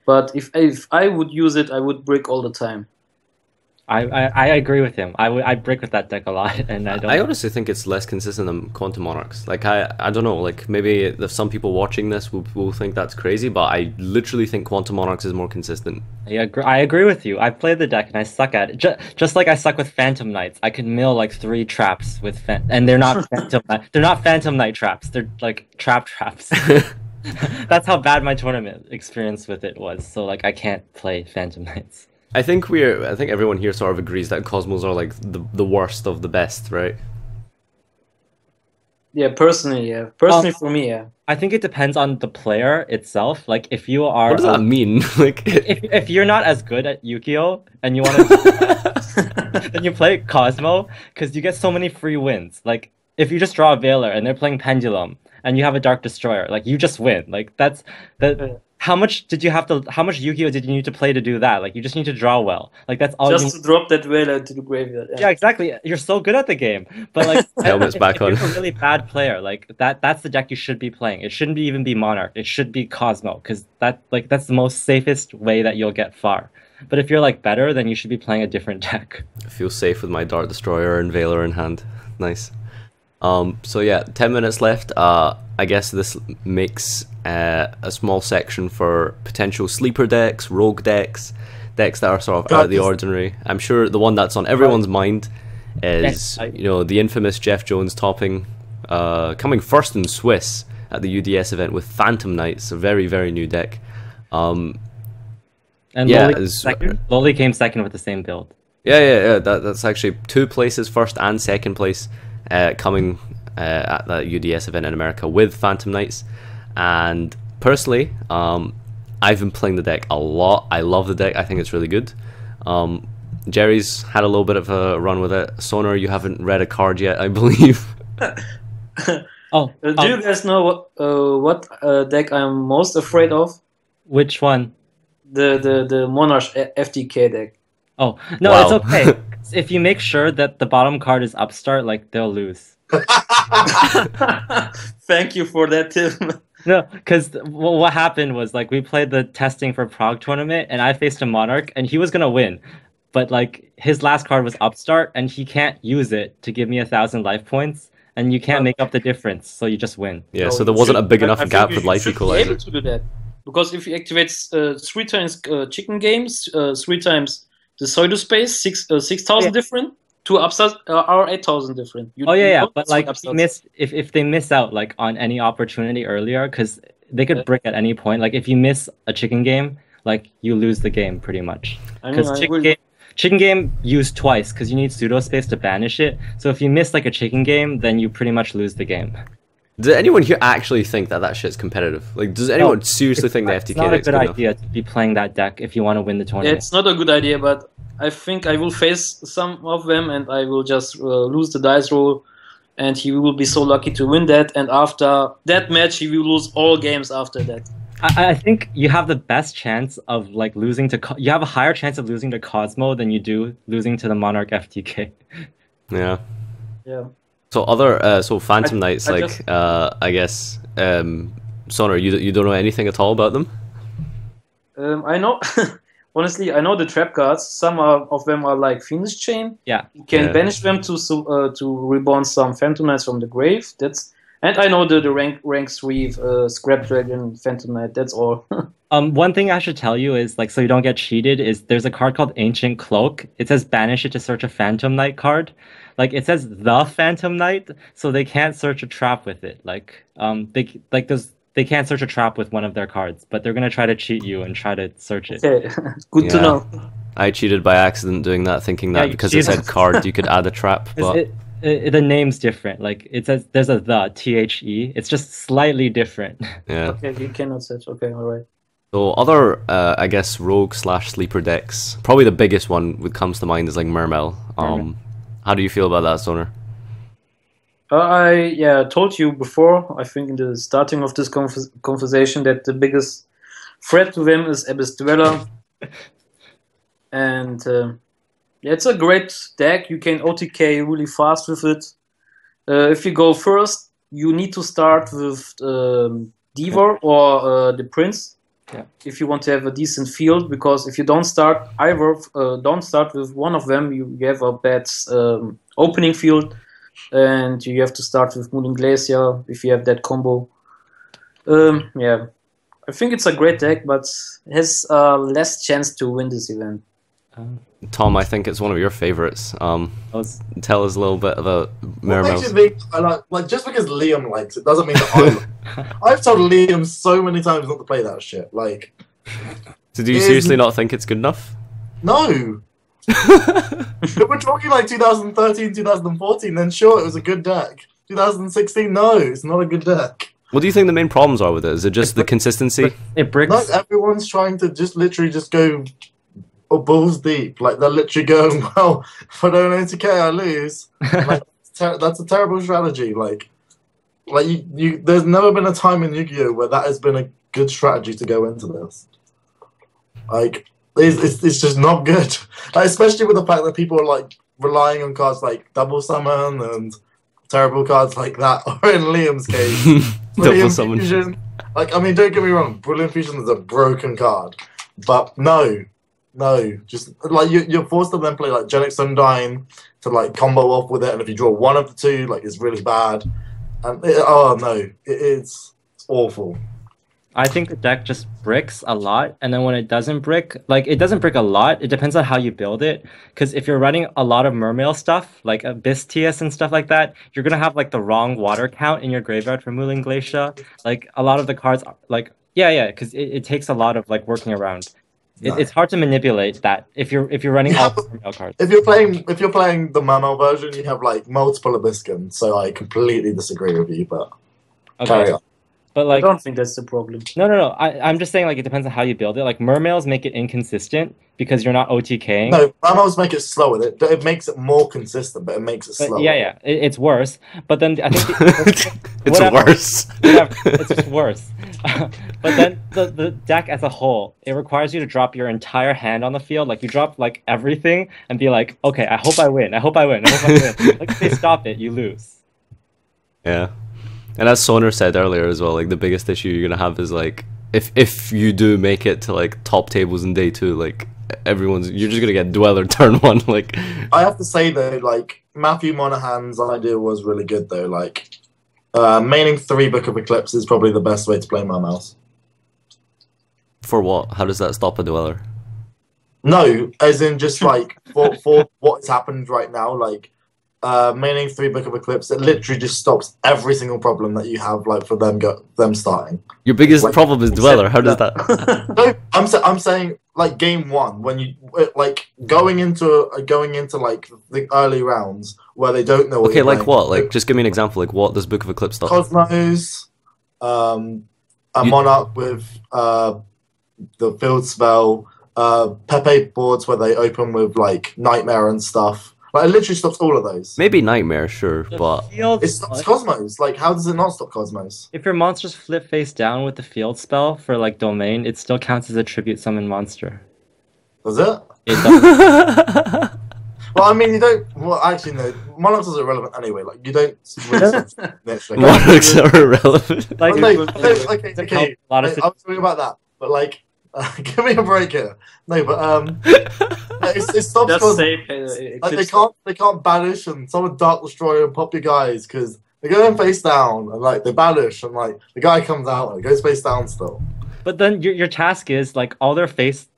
Speaker 3: but if I would use it, I would brick all the time.
Speaker 4: I agree with him. I brick with that deck a lot, and
Speaker 2: I honestly think it's less consistent than Quantum Monarchs. Like I don't know. Like maybe if some people watching this will think that's crazy, but I literally think Quantum Monarchs is more consistent.
Speaker 4: I agree with you. I played the deck and I suck at it. Just like I suck with Phantom Knights. I can mill like 3 traps with and they're not they're not Phantom Knight traps. They're like traps. That's how bad my tournament experience with it was. So like I can't play Phantom Knights.
Speaker 2: I think everyone here sort of agrees that Cosmos are like the worst of the best, right?
Speaker 3: Yeah, personally, yeah. Personally, for me, yeah.
Speaker 4: I think it depends on the player itself. Like, if you are...
Speaker 2: What does that mean? Like,
Speaker 4: if you're not as good at Yu-Gi-Oh! And you want to... then you play Cosmo, because you get so many free wins. Like, if you just draw a Veiler and they're playing Pendulum, and you have a Dark Destroyer, like, you just win. Like, that's... How much Yu-Gi-Oh! Did you need to play to do that? Like, you just need to draw well. Like, that's all.
Speaker 3: Just to drop that Veiler to the graveyard.
Speaker 4: Yeah, exactly. You're so good at the game. But like,
Speaker 2: helmet's back on.
Speaker 4: If you're a really bad player, like that's the deck you should be playing. It shouldn't even be Monarch. It should be Cosmo, because that's the most safest way that you'll get far. But if you're like better, then you should be playing a different deck.
Speaker 2: I feel safe with my Dark Destroyer and Veiler in hand. Nice. So yeah, 10 minutes left. I guess this makes a small section for potential sleeper decks, rogue decks that are sort of out of the ordinary. I'm sure the one that's on everyone's mind is the infamous Jeff Jones topping, coming first in Swiss at the UDS event with Phantom Knights, a very, very new deck. And
Speaker 4: Loli came second with the same build.
Speaker 2: Yeah. That's actually 2 places, first and second place, coming at that UDS event in America with Phantom Knights. And personally, I've been playing the deck a lot. I love the deck. I think it's really good. Jerry's had a little bit of a run with it. Sonar, you haven't read a card yet, I believe.
Speaker 4: Oh,
Speaker 3: Do you guys know what deck I'm most afraid of?
Speaker 4: which one?
Speaker 3: The Monarch FTK deck.
Speaker 4: Oh, no,
Speaker 2: Wow.
Speaker 4: it's okay. If you make sure that the bottom card is upstart, like they'll lose.
Speaker 3: Thank you for that tip.
Speaker 4: No, because what happened was like we played the testing for Prague tournament, and I faced a Monarch, and he was gonna win, but like his last card was upstart, and he can't use it to give me 1,000 life points, and you can't make up the difference, so you just win.
Speaker 2: Yeah,
Speaker 3: No,
Speaker 2: so there
Speaker 3: you
Speaker 2: wasn't a
Speaker 3: should-
Speaker 2: big
Speaker 3: I
Speaker 2: enough
Speaker 3: think
Speaker 2: gap
Speaker 3: you
Speaker 2: with life
Speaker 3: should be
Speaker 2: equalizer.
Speaker 3: able to do that. Because if you activate 3 times chicken games, 3 times the pseudo space, 6,000 different, 2 upstarts are 8,000 different.
Speaker 4: Oh
Speaker 3: You
Speaker 4: yeah,
Speaker 3: don't
Speaker 4: but
Speaker 3: swing
Speaker 4: like
Speaker 3: upstarts.
Speaker 4: if they miss out like on any opportunity earlier, because they could brick at any point. Like if you miss a chicken game, like you lose the game pretty much.
Speaker 3: I mean,
Speaker 4: Because chicken game used twice because you need pseudo space to banish it. So if you miss like a chicken game, then you pretty much lose the game.
Speaker 2: Does anyone here actually think that shit's competitive? Like, does anyone seriously think the
Speaker 4: It's
Speaker 2: FTK
Speaker 4: not a
Speaker 2: deck's
Speaker 4: good
Speaker 2: good enough?
Speaker 4: idea to be playing that deck if you want to win the
Speaker 3: Yeah,
Speaker 4: tournament.
Speaker 3: it's not a good idea, but I think I will face some of them and I will just lose the dice roll, and he will be so lucky to win that. And after that match, he will lose all games after that.
Speaker 4: I think you have the best chance of like losing to. You have a higher chance of losing to Cosmo than you do losing to the Monarch FTK.
Speaker 2: Yeah.
Speaker 3: Yeah.
Speaker 2: So so Phantom Knights, I guess, Sonar, you don't know anything at all about them?
Speaker 3: I know, honestly, I know the trap cards. Some of them are like Fiendish Chain.
Speaker 4: Yeah.
Speaker 3: You can
Speaker 2: Yeah.
Speaker 3: banish them to reborn some Phantom Knights from the grave. And I know the rank 3 Scrap Dragon Phantom Knight. That's all.
Speaker 4: One thing I should tell you is like so you don't get cheated is there's a card called Ancient Cloak. It says banish it to search a Phantom Knight card. Like it says the Phantom Knight, so they can't search a trap with it. They can't search a trap with one of their cards, but they're gonna try to cheat you and try to search it.
Speaker 3: Okay, good to
Speaker 2: Yeah.
Speaker 3: know.
Speaker 2: I cheated by accident doing that, thinking
Speaker 4: Yeah,
Speaker 2: that
Speaker 4: you
Speaker 2: because it
Speaker 4: cheated.
Speaker 2: said card, you could add a trap, but
Speaker 4: The name's different. Like it says there's a THE. It's just slightly different.
Speaker 2: yeah.
Speaker 3: Okay, you cannot search. Okay, all right.
Speaker 2: So other, I guess, rogue/sleeper decks. Probably the biggest one that comes to mind is like Mermel. How do you feel about that, Sonar?
Speaker 3: I told you before, I think in the starting of this conversation, that the biggest threat to them is Abyss Dweller. And it's a great deck. You can OTK really fast with it. If you go first, you need to start with Divor or the Prince.
Speaker 4: Yeah.
Speaker 3: If you want to have a decent field, because if you don't start with one of them, you have a bad opening field. And you have to start with Moon Glacier if you have that combo. Yeah, I think it's a great deck, but has less chance to win this event.
Speaker 2: Tom, I think it's one of your favorites. Tell us a little bit about
Speaker 5: What
Speaker 2: Mermel.
Speaker 5: makes you think I like just because Liam likes it doesn't mean that I like it. I've told Liam so many times not to play that shit. Like,
Speaker 2: So do you seriously not think it's good enough?
Speaker 5: no. If we're talking like 2013, 2014, then sure, it was a good deck. 2016, no, it's not a good deck.
Speaker 2: What do you think the main problems are with it? Is it just the consistency?
Speaker 4: It bricks.
Speaker 5: Not everyone's trying to literally go balls deep. Like, they're literally going, well, if I don't OTK, I lose. Like, that's a terrible strategy. Like you, there's never been a time in Yu-Gi-Oh! Where that has been a good strategy to go into this. Like, it's just not good. Like, especially with the fact that people are like relying on cards like Double Summon and terrible cards like that, or in Liam's case,
Speaker 2: Double
Speaker 5: Brilliant
Speaker 2: Summon.
Speaker 5: Fusion. Like, I mean, don't get me wrong, Brilliant Fusion is a broken card, but no, just like you're forced to then play like Genic Sundine to like combo off with it, and if you draw one of the two, like it's really bad. And it's awful.
Speaker 4: I think the deck just bricks a lot, and then when it doesn't brick, like it doesn't brick a lot. It depends on how you build it. Because if you're running a lot of Mermail stuff, like Abyss TS and stuff like that, you're gonna have like the wrong water count in your graveyard for Mooling Glacier. Like a lot of the cards, like because it takes a lot of like working around. It's hard to manipulate that if you're running all Mermail cards.
Speaker 5: If you're playing the Mammal version, you have like multiple Abysscans, so I completely disagree with you. But carry on.
Speaker 4: But
Speaker 3: I
Speaker 4: like,
Speaker 3: don't think that's the problem.
Speaker 4: no. I'm just saying like it depends on how you build it. Like mermails make it inconsistent because you're not OTKing.
Speaker 5: No, Mamos make it slower. It makes it more consistent, but it makes it
Speaker 4: But
Speaker 5: slower.
Speaker 4: yeah, it's worse. But then I think
Speaker 2: It's worse.
Speaker 4: Whatever, it's just worse. But then the deck as a whole, it requires you to drop your entire hand on the field. Like you drop like everything and be like, okay, I hope I win. I hope I win. I hope I win. Like if they stop it, you lose.
Speaker 2: Yeah. And as Soner said earlier as well, like the biggest issue you're gonna have is like if you do make it to like top tables in day 2, like you're just gonna get Dweller turn 1. Like
Speaker 5: I have to say though, like Matthew Monahan's idea was really good though. Like maining 3 Book of Eclipse is probably the best way to play my mouse.
Speaker 2: for what? How does that stop a Dweller?
Speaker 5: No, as in just like for what's happened right now, like maining 3 Book of Eclipse, it literally just stops every single problem that you have, like for them starting.
Speaker 2: Your biggest
Speaker 5: Like,
Speaker 2: problem is Dweller. How does that?
Speaker 5: No, I'm saying like game 1 when you like going into like the early rounds where they don't know. What
Speaker 2: Okay,
Speaker 5: you're
Speaker 2: like
Speaker 5: playing.
Speaker 2: what? Like just give me an example. Like what does Book of Eclipse stop?
Speaker 5: Cosmos, a Monarch with the field spell, Pepe boards where they open with like Nightmare and stuff. Like it literally stops all of those.
Speaker 2: Maybe Nightmare, sure,
Speaker 4: The
Speaker 2: but
Speaker 4: field,
Speaker 5: It stops Cosmos. Like how does it not stop Cosmos?
Speaker 4: if your monsters flip face down with the field spell for like domain, it still counts as a tribute summon monster.
Speaker 5: Does it?
Speaker 4: It does.
Speaker 5: Well, I mean, you don't. Well, actually, no. Monarchs is irrelevant anyway. Like you don't.
Speaker 2: Monarchs are irrelevant.
Speaker 4: Like,
Speaker 5: No,
Speaker 3: It
Speaker 5: okay,
Speaker 4: help
Speaker 5: okay.
Speaker 4: a lot of
Speaker 5: I was talking about that, but like, give me a break here. No, but it stops
Speaker 3: Just
Speaker 5: Cosmos.
Speaker 3: say
Speaker 5: Like they can't banish and summon Dark Destroyer and pop your guys because they go in face down and like they banish and like the guy comes out and it goes face down still.
Speaker 4: But then your task is like all their face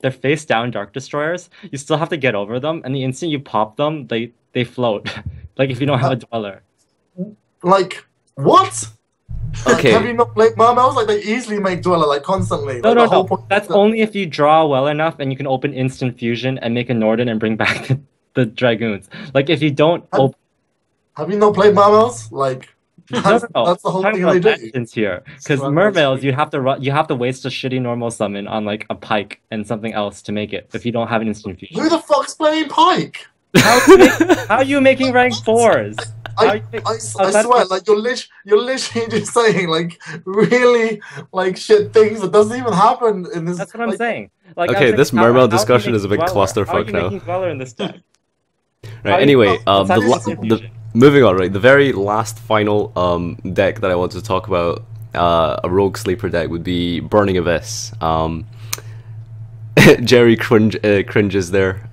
Speaker 4: down Dark Destroyers. You still have to get over them, and the instant you pop them, they float. Like if you don't have a Dweller.
Speaker 5: Like what?
Speaker 2: Okay.
Speaker 5: Have you not played Marmels? Like they easily make Dweller like constantly.
Speaker 4: No,
Speaker 5: Like,
Speaker 4: no,
Speaker 5: the whole
Speaker 4: no.
Speaker 5: point
Speaker 4: That's only if you draw well enough and you can open instant fusion and make a Norden and bring back the Dragoons. Like if you don't open.
Speaker 5: Have you not played Marmels? Like that's the whole
Speaker 4: I'm
Speaker 5: thing
Speaker 4: talking
Speaker 5: they
Speaker 4: about
Speaker 5: do.
Speaker 4: actions here, because mermails you have to waste a shitty normal summon on like a pike and something else to make it if you don't have an instant fusion.
Speaker 5: Who the fuck's playing Pike?
Speaker 4: How are you making rank 4s?
Speaker 5: I swear, like you're literally just saying like really like shit things that doesn't even happen in this.
Speaker 4: That's what I'm
Speaker 5: like,
Speaker 4: saying. Like,
Speaker 2: Okay,
Speaker 4: I'm
Speaker 2: this
Speaker 4: saying,
Speaker 2: mermail
Speaker 4: how are you
Speaker 2: discussion is a
Speaker 4: making
Speaker 2: big
Speaker 4: Dweller?
Speaker 2: clusterfuck
Speaker 4: How are you
Speaker 2: now.
Speaker 4: making Dweller in this deck?
Speaker 2: Right. Anyway,
Speaker 4: Let's have instant
Speaker 2: the
Speaker 4: fusion.
Speaker 2: moving on. Right, the very last final deck that I want to talk about, a rogue sleeper deck would be Burning Abyss. Jerry cringes there.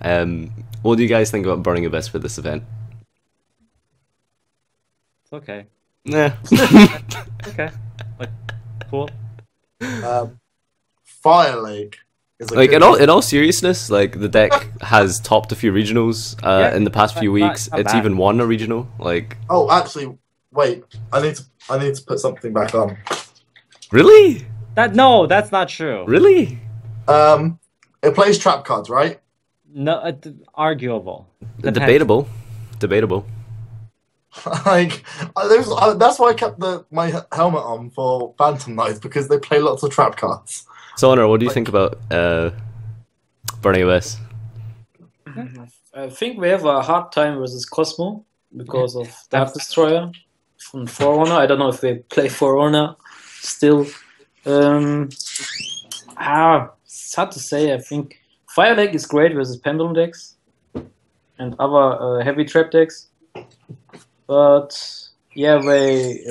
Speaker 2: What do you guys think about Burning Abyss for this event?
Speaker 4: It's okay.
Speaker 2: Nah.
Speaker 4: Okay. Like, cool.
Speaker 5: Fire Lake is a
Speaker 2: Like
Speaker 5: good
Speaker 2: in all seriousness, like the deck has topped a few regionals in the past few weeks.
Speaker 4: not
Speaker 2: It's
Speaker 4: bad.
Speaker 2: even won a regional. Like
Speaker 5: Oh, actually, wait. I need to put something back on.
Speaker 2: really,
Speaker 4: No, that's not true.
Speaker 2: really.
Speaker 5: It plays trap cards, right?
Speaker 4: No, arguable. Depends.
Speaker 2: Debatable.
Speaker 5: Like that's why I kept my helmet on for Phantom Knights because they play lots of trap cards.
Speaker 2: So, Honor, what do you think about Burning Abyss?
Speaker 3: I think we have a hard time versus Cosmo because of Dark Destroyer from For Honor. I don't know if they play For Honor still. It's hard to say. I think Fire Lake is great versus Pendulum decks and other heavy trap decks. But yeah,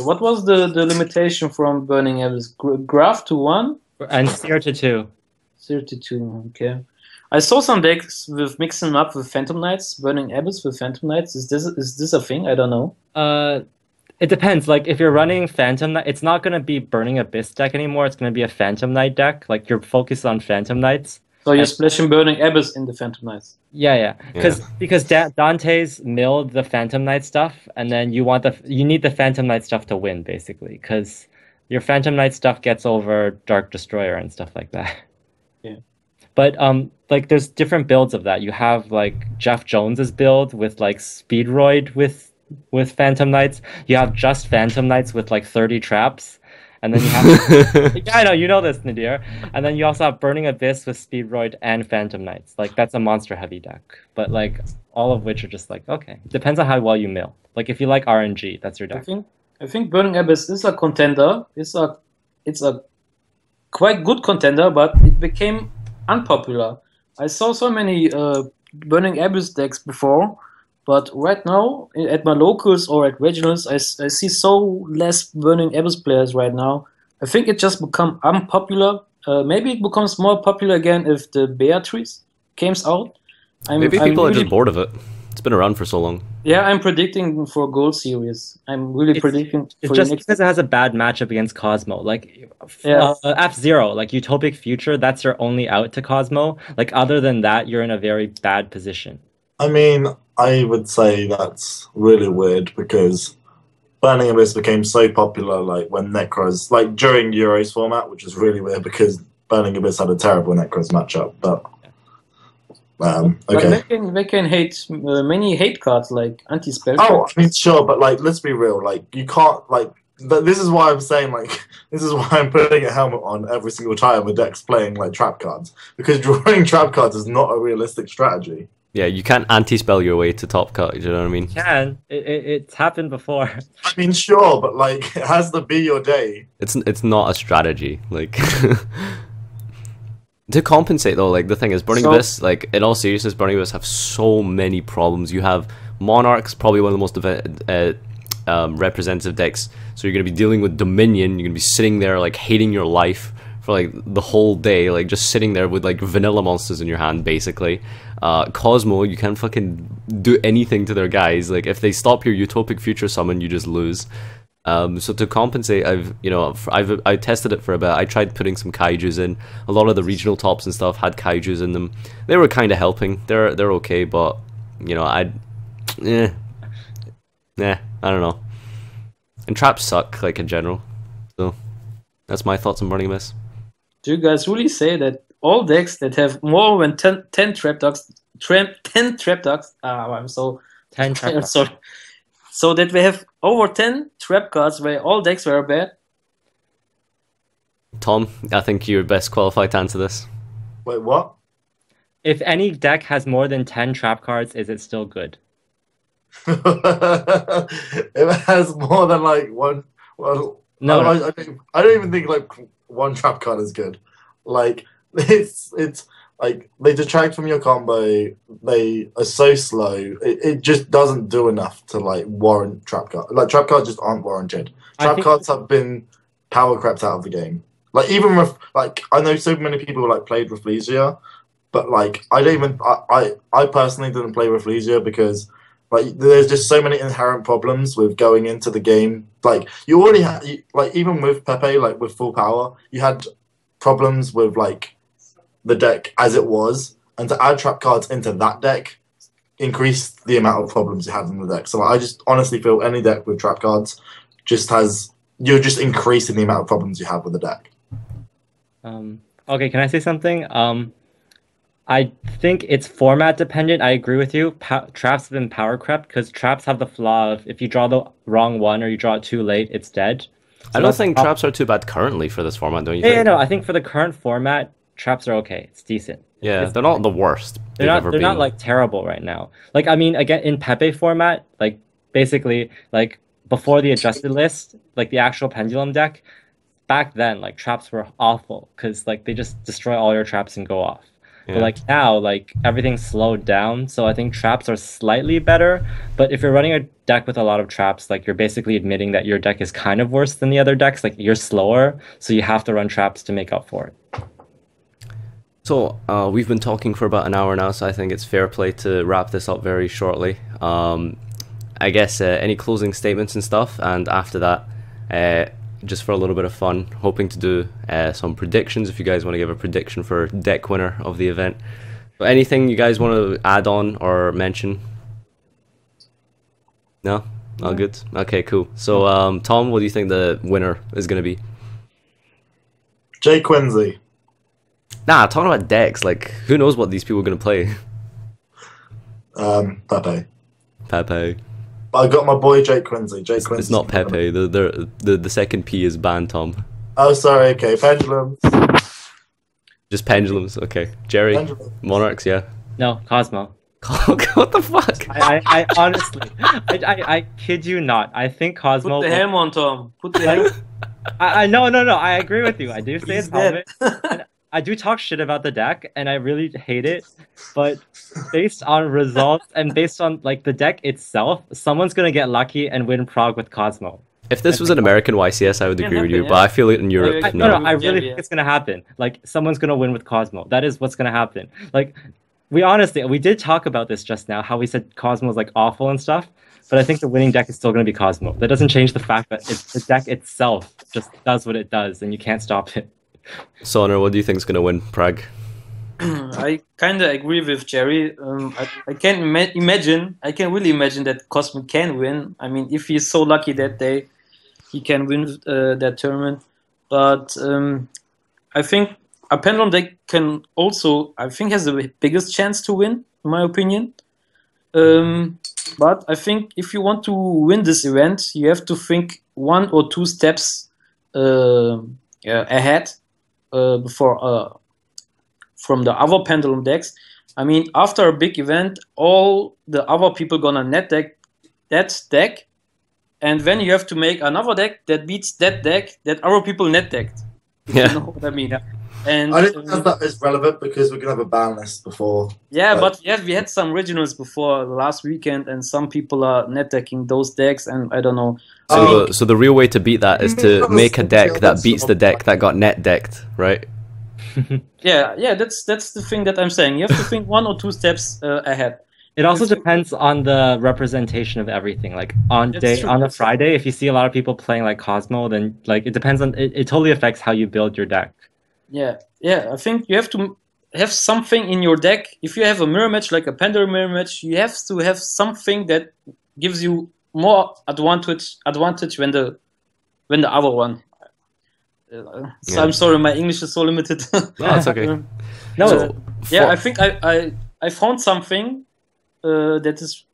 Speaker 3: what was the limitation from Burning Abyss? Graph to 1?
Speaker 4: And Seer to 2.
Speaker 3: 32, okay. I saw some decks with mixing them up with Phantom Knights, Burning Abyss with Phantom Knights. Is this a thing? I don't know.
Speaker 4: It depends. Like if you're running Phantom Knight, it's not gonna be Burning Abyss deck anymore. It's gonna be a Phantom Knight deck. Like you're focused on Phantom Knights.
Speaker 3: So you're splashing Burning Abyss in the Phantom Knights.
Speaker 4: Yeah. Because Dante's milled the Phantom Knight stuff, and then you need the Phantom Knight stuff to win, basically, because your Phantom Knight stuff gets over Dark Destroyer and stuff like that.
Speaker 3: Yeah.
Speaker 4: But like there's different builds of that. You have like Jeff Jones's build with like Speedroid with Phantom Knights. You have just Phantom Knights with like 30 traps. and then you have yeah, I know you know this, Nadir. And then you also have Burning Abyss with Speedroid and Phantom Knights. Like that's a monster heavy deck, but like all of which are just like okay, depends on how well you mill. Like if you like RNG, that's your deck.
Speaker 3: I think Burning Abyss is a contender. It's a quite good contender, but it became unpopular. I saw so many Burning Abyss decks before, but right now at my locals or at regionals, I see so less Burning Abyss players right now. I think it just become unpopular. Maybe it becomes more popular again if the Beatrice comes out.
Speaker 2: Maybe people are just bored of it. It's been around for so long.
Speaker 3: Yeah, I'm predicting for Gold Series. I'm really predicting.
Speaker 4: It's just because it has a bad matchup against Cosmo. Like F-Zero, like Utopic Future, that's your only out to Cosmo. Like other than that, you're in a very bad position.
Speaker 5: I mean, I would say that's really weird because Burning Abyss became so popular like when Necros, like during Euros format, which is really weird because Burning Abyss had a terrible Necros matchup, but okay.
Speaker 3: But they can hate many hate cards like anti-spell.
Speaker 5: Oh, I mean, sure, but like, let's be real. Like, you can't like. This is why I'm saying like. This is why I'm putting a helmet on every single time a deck's playing like trap cards because drawing trap cards is not a realistic strategy.
Speaker 2: Yeah, you can't anti-spell your way to top cut. You know what I mean?
Speaker 4: You can. It's happened before.
Speaker 5: I mean, sure, but like, it has to be your day.
Speaker 2: It's not a strategy. Like. To compensate though, like the thing is, Burning Abyss, like in all seriousness, Burning Abyss have so many problems. You have Monarchs, probably one of the most representative decks. So you're gonna be dealing with Dominion. You're gonna be sitting there like hating your life for like the whole day, like just sitting there with like vanilla monsters in your hand, basically. Cosmo, you can't fucking do anything to their guys. Like if they stop your Utopic Future summon, you just lose. So to compensate, I tested it for a bit. I tried putting some kaijus in. A lot of the regional tops and stuff had kaijus in them. They were kind of helping. They're okay, but you know, I don't know. And traps suck, like in general. So that's my thoughts on Burning Abyss.
Speaker 3: Do you guys really say that all decks that have more than 10 trap dogs, 10 trap dogs? I'm so
Speaker 4: 10 trap dogs.
Speaker 3: Sorry. So that we have over 10 trap cards where all decks were bad?
Speaker 2: Tom, I think you're best qualified to answer this.
Speaker 5: Wait, what?
Speaker 4: If any deck has more than 10 trap cards, is it still good?
Speaker 5: If it has more than like one, well,
Speaker 4: no,
Speaker 5: I don't even think like one trap card is good. Like it's like they detract from your combo. They are so slow. It just doesn't do enough to like warrant trap cards. Like trap cards just aren't warranted. Trap cards have been power crept out of the game. Like even with like I know so many people like played Rafflesia, but like I don't even I personally didn't play Rafflesia because like there's just so many inherent problems with going into the game. Like you already had like even with Pepe like with full power, you had problems with like the deck as it was, and to add trap cards into that deck increased the amount of problems you had in the deck. So I just honestly feel any deck with trap cards just has you're just increasing the amount of problems you have with the deck.
Speaker 4: Okay, can I say something? I think it's format dependent. I agree with you. Traps have been power crept because traps have the flaw of if you draw the wrong one or you draw it too late, it's dead. So
Speaker 2: I don't think traps are too bad currently for this format, don't you think?
Speaker 4: Yeah, no, I think for the current format, traps are okay. It's decent.
Speaker 2: Yeah, they're not the worst.
Speaker 4: They're not like terrible right now. Like I mean, again in Pepe format, like basically like before the adjusted list, like the actual pendulum deck, back then like traps were awful because like they just destroy all your traps and go off. Yeah. But like now, like everything's slowed down, so I think traps are slightly better. But if you're running a deck with a lot of traps, like you're basically admitting that your deck is kind of worse than the other decks. Like you're slower, so you have to run traps to make up for it.
Speaker 2: So we've been talking for about an hour now, so I think it's fair play to wrap this up very shortly. I guess any closing statements and stuff, and after that, just for a little bit of fun, hoping to do some predictions if you guys want to give a prediction for deck winner of the event. But anything you guys want to add on or mention? No? All good? Okay, cool. So Tom, what do you think the winner is going to be?
Speaker 5: Jay Quincy.
Speaker 2: Nah, talking about decks, like who knows what these people are going to play?
Speaker 5: Pepe.
Speaker 2: Pepe.
Speaker 5: I got my boy Jake Quincy. Jake Quincy.
Speaker 2: It's not Pepe. The second P is banned, Tom.
Speaker 5: Oh, sorry. Okay, pendulums.
Speaker 2: Just pendulums. Okay, Jerry.
Speaker 5: Pendulums.
Speaker 2: Monarchs. Yeah.
Speaker 4: No, Cosmo.
Speaker 2: What the fuck?
Speaker 4: I honestly, I kid you not. I think Cosmo.
Speaker 3: Put the helm on, Tom. Put the helm.
Speaker 4: No. I agree with you. I do say it's
Speaker 3: He's dead.
Speaker 4: helmet. And I do talk shit about the deck, and I really hate it. But based on results and based on like the deck itself, someone's gonna get lucky and win Prague with Cosmo.
Speaker 2: If this was an American YCS, I would agree with you, but I feel it in Europe.
Speaker 4: No,
Speaker 2: No.
Speaker 4: I really think it's gonna happen. Like someone's gonna win with Cosmo. That is what's gonna happen. Like we did talk about this just now, how we said Cosmo's like awful and stuff, but I think the winning deck is still gonna be Cosmo. That doesn't change the fact that the deck itself just does what it does, and you can't stop it.
Speaker 2: Soner, what do you think is gonna win Prague?
Speaker 3: I kind of agree with Jerry. I can imagine. I can really imagine that Cosmo can win. I mean, if he's so lucky that day, he can win that tournament. But I think a pendulum deck can also, I think, has the biggest chance to win, in my opinion. But I think if you want to win this event, you have to think 1 or 2 steps ahead before from the other pendulum decks. I mean, after a big event, all the other people gonna net deck that deck, and then you have to make another deck that beats that deck that other people net decked.
Speaker 2: Yeah.
Speaker 3: You know what I mean? And
Speaker 5: I don't think that is relevant because we're gonna have a ban list before.
Speaker 3: yeah, but we had some regionals before last weekend, and some people are net decking those decks, and I don't know.
Speaker 2: So the real way to beat that is to make a deck that beats the deck that got net decked, right?
Speaker 3: Yeah, that's the thing that I'm saying. You have to think 1 or 2 steps ahead.
Speaker 4: It also depends on the representation of everything. Like on a Friday, if you see a lot of people playing like Cosmo, then like it depends on it totally affects how you build your deck.
Speaker 3: Yeah. I think you have to have something in your deck. If you have a mirror match, like a pendulum mirror match, you have to have something that gives you more advantage when the other one. So I'm sorry, my English is so limited.
Speaker 2: No, it's okay.
Speaker 3: I think I found something that is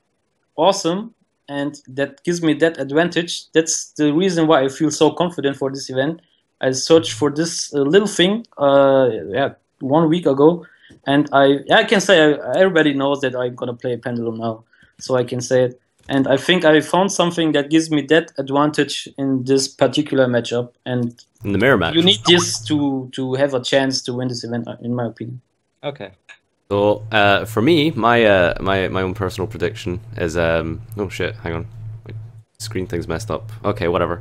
Speaker 3: awesome and that gives me that advantage. That's the reason why I feel so confident for this event. I searched for this little thing 1 week ago, and I can say everybody knows that I'm gonna play Pendulum now, so I can say it. And I think I found something that gives me that advantage in this particular matchup. And
Speaker 2: in the mirror match,
Speaker 3: you need this to have a chance to win this event, in my opinion.
Speaker 4: Okay.
Speaker 2: So for me, my own personal prediction is oh shit, hang on, my screen thing's messed up. Okay, whatever.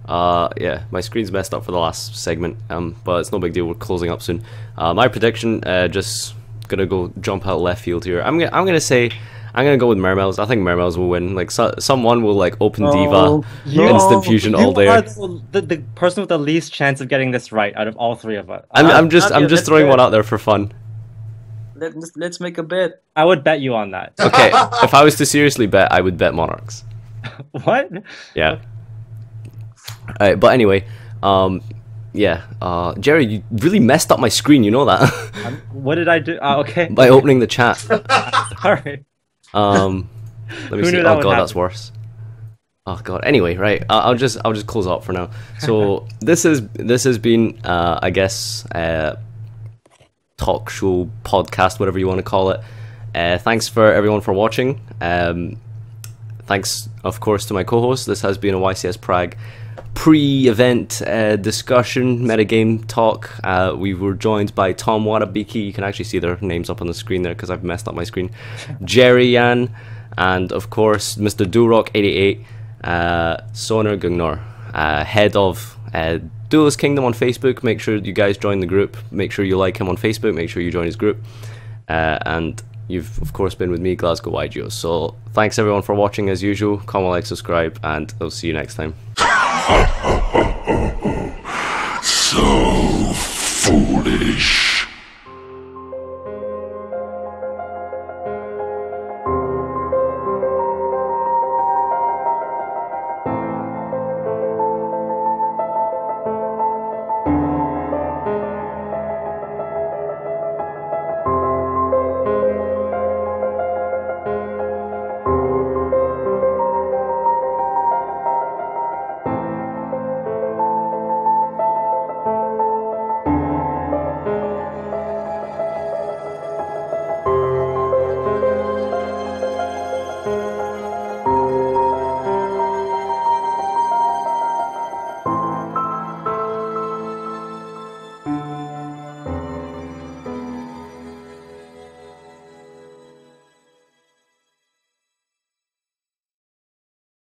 Speaker 2: Yeah, my screen's messed up for the last segment. But it's no big deal. We're closing up soon. My prediction, just gonna go jump out left field here. I'm gonna say. I'm gonna go with Mermels. I think Mermels will win. Like someone will like open Diva, instant fusion all day.
Speaker 4: You are the person with the least chance of getting this right out of all 3 of us.
Speaker 2: I'm just throwing one out there for fun.
Speaker 3: Let's make a bet.
Speaker 4: I would bet you on that.
Speaker 2: Okay, if I was to seriously bet, I would bet Monarchs.
Speaker 4: What?
Speaker 2: Yeah. Alright, but anyway, yeah, Jerry, you really messed up my screen. You know that?
Speaker 4: What did I do? Okay.
Speaker 2: By opening the chat.
Speaker 4: Sorry.
Speaker 2: Let me see. Oh god, that's worse. Oh god. Anyway, right. I'll just close up for now. So this has been I guess talk show, podcast, whatever you want to call it. Thanks for everyone for watching. Thanks of course to my co-host. This has been a YCS Prague pre-event discussion, metagame talk. We were joined by Tom Wadabiki. You can actually see their names up on the screen there because I've messed up my screen. Jerry Yan, and of course Mr. Duelrock88, Soner Gungnor, head of Duelist Kingdom on Facebook. Make sure you guys join the group. Make sure you like him on Facebook. Make sure you join his group. And you've of course been with me, GlasgowYGO. So thanks everyone for watching as usual. Comment, like, subscribe, and I'll see you next time.
Speaker 1: So foolish.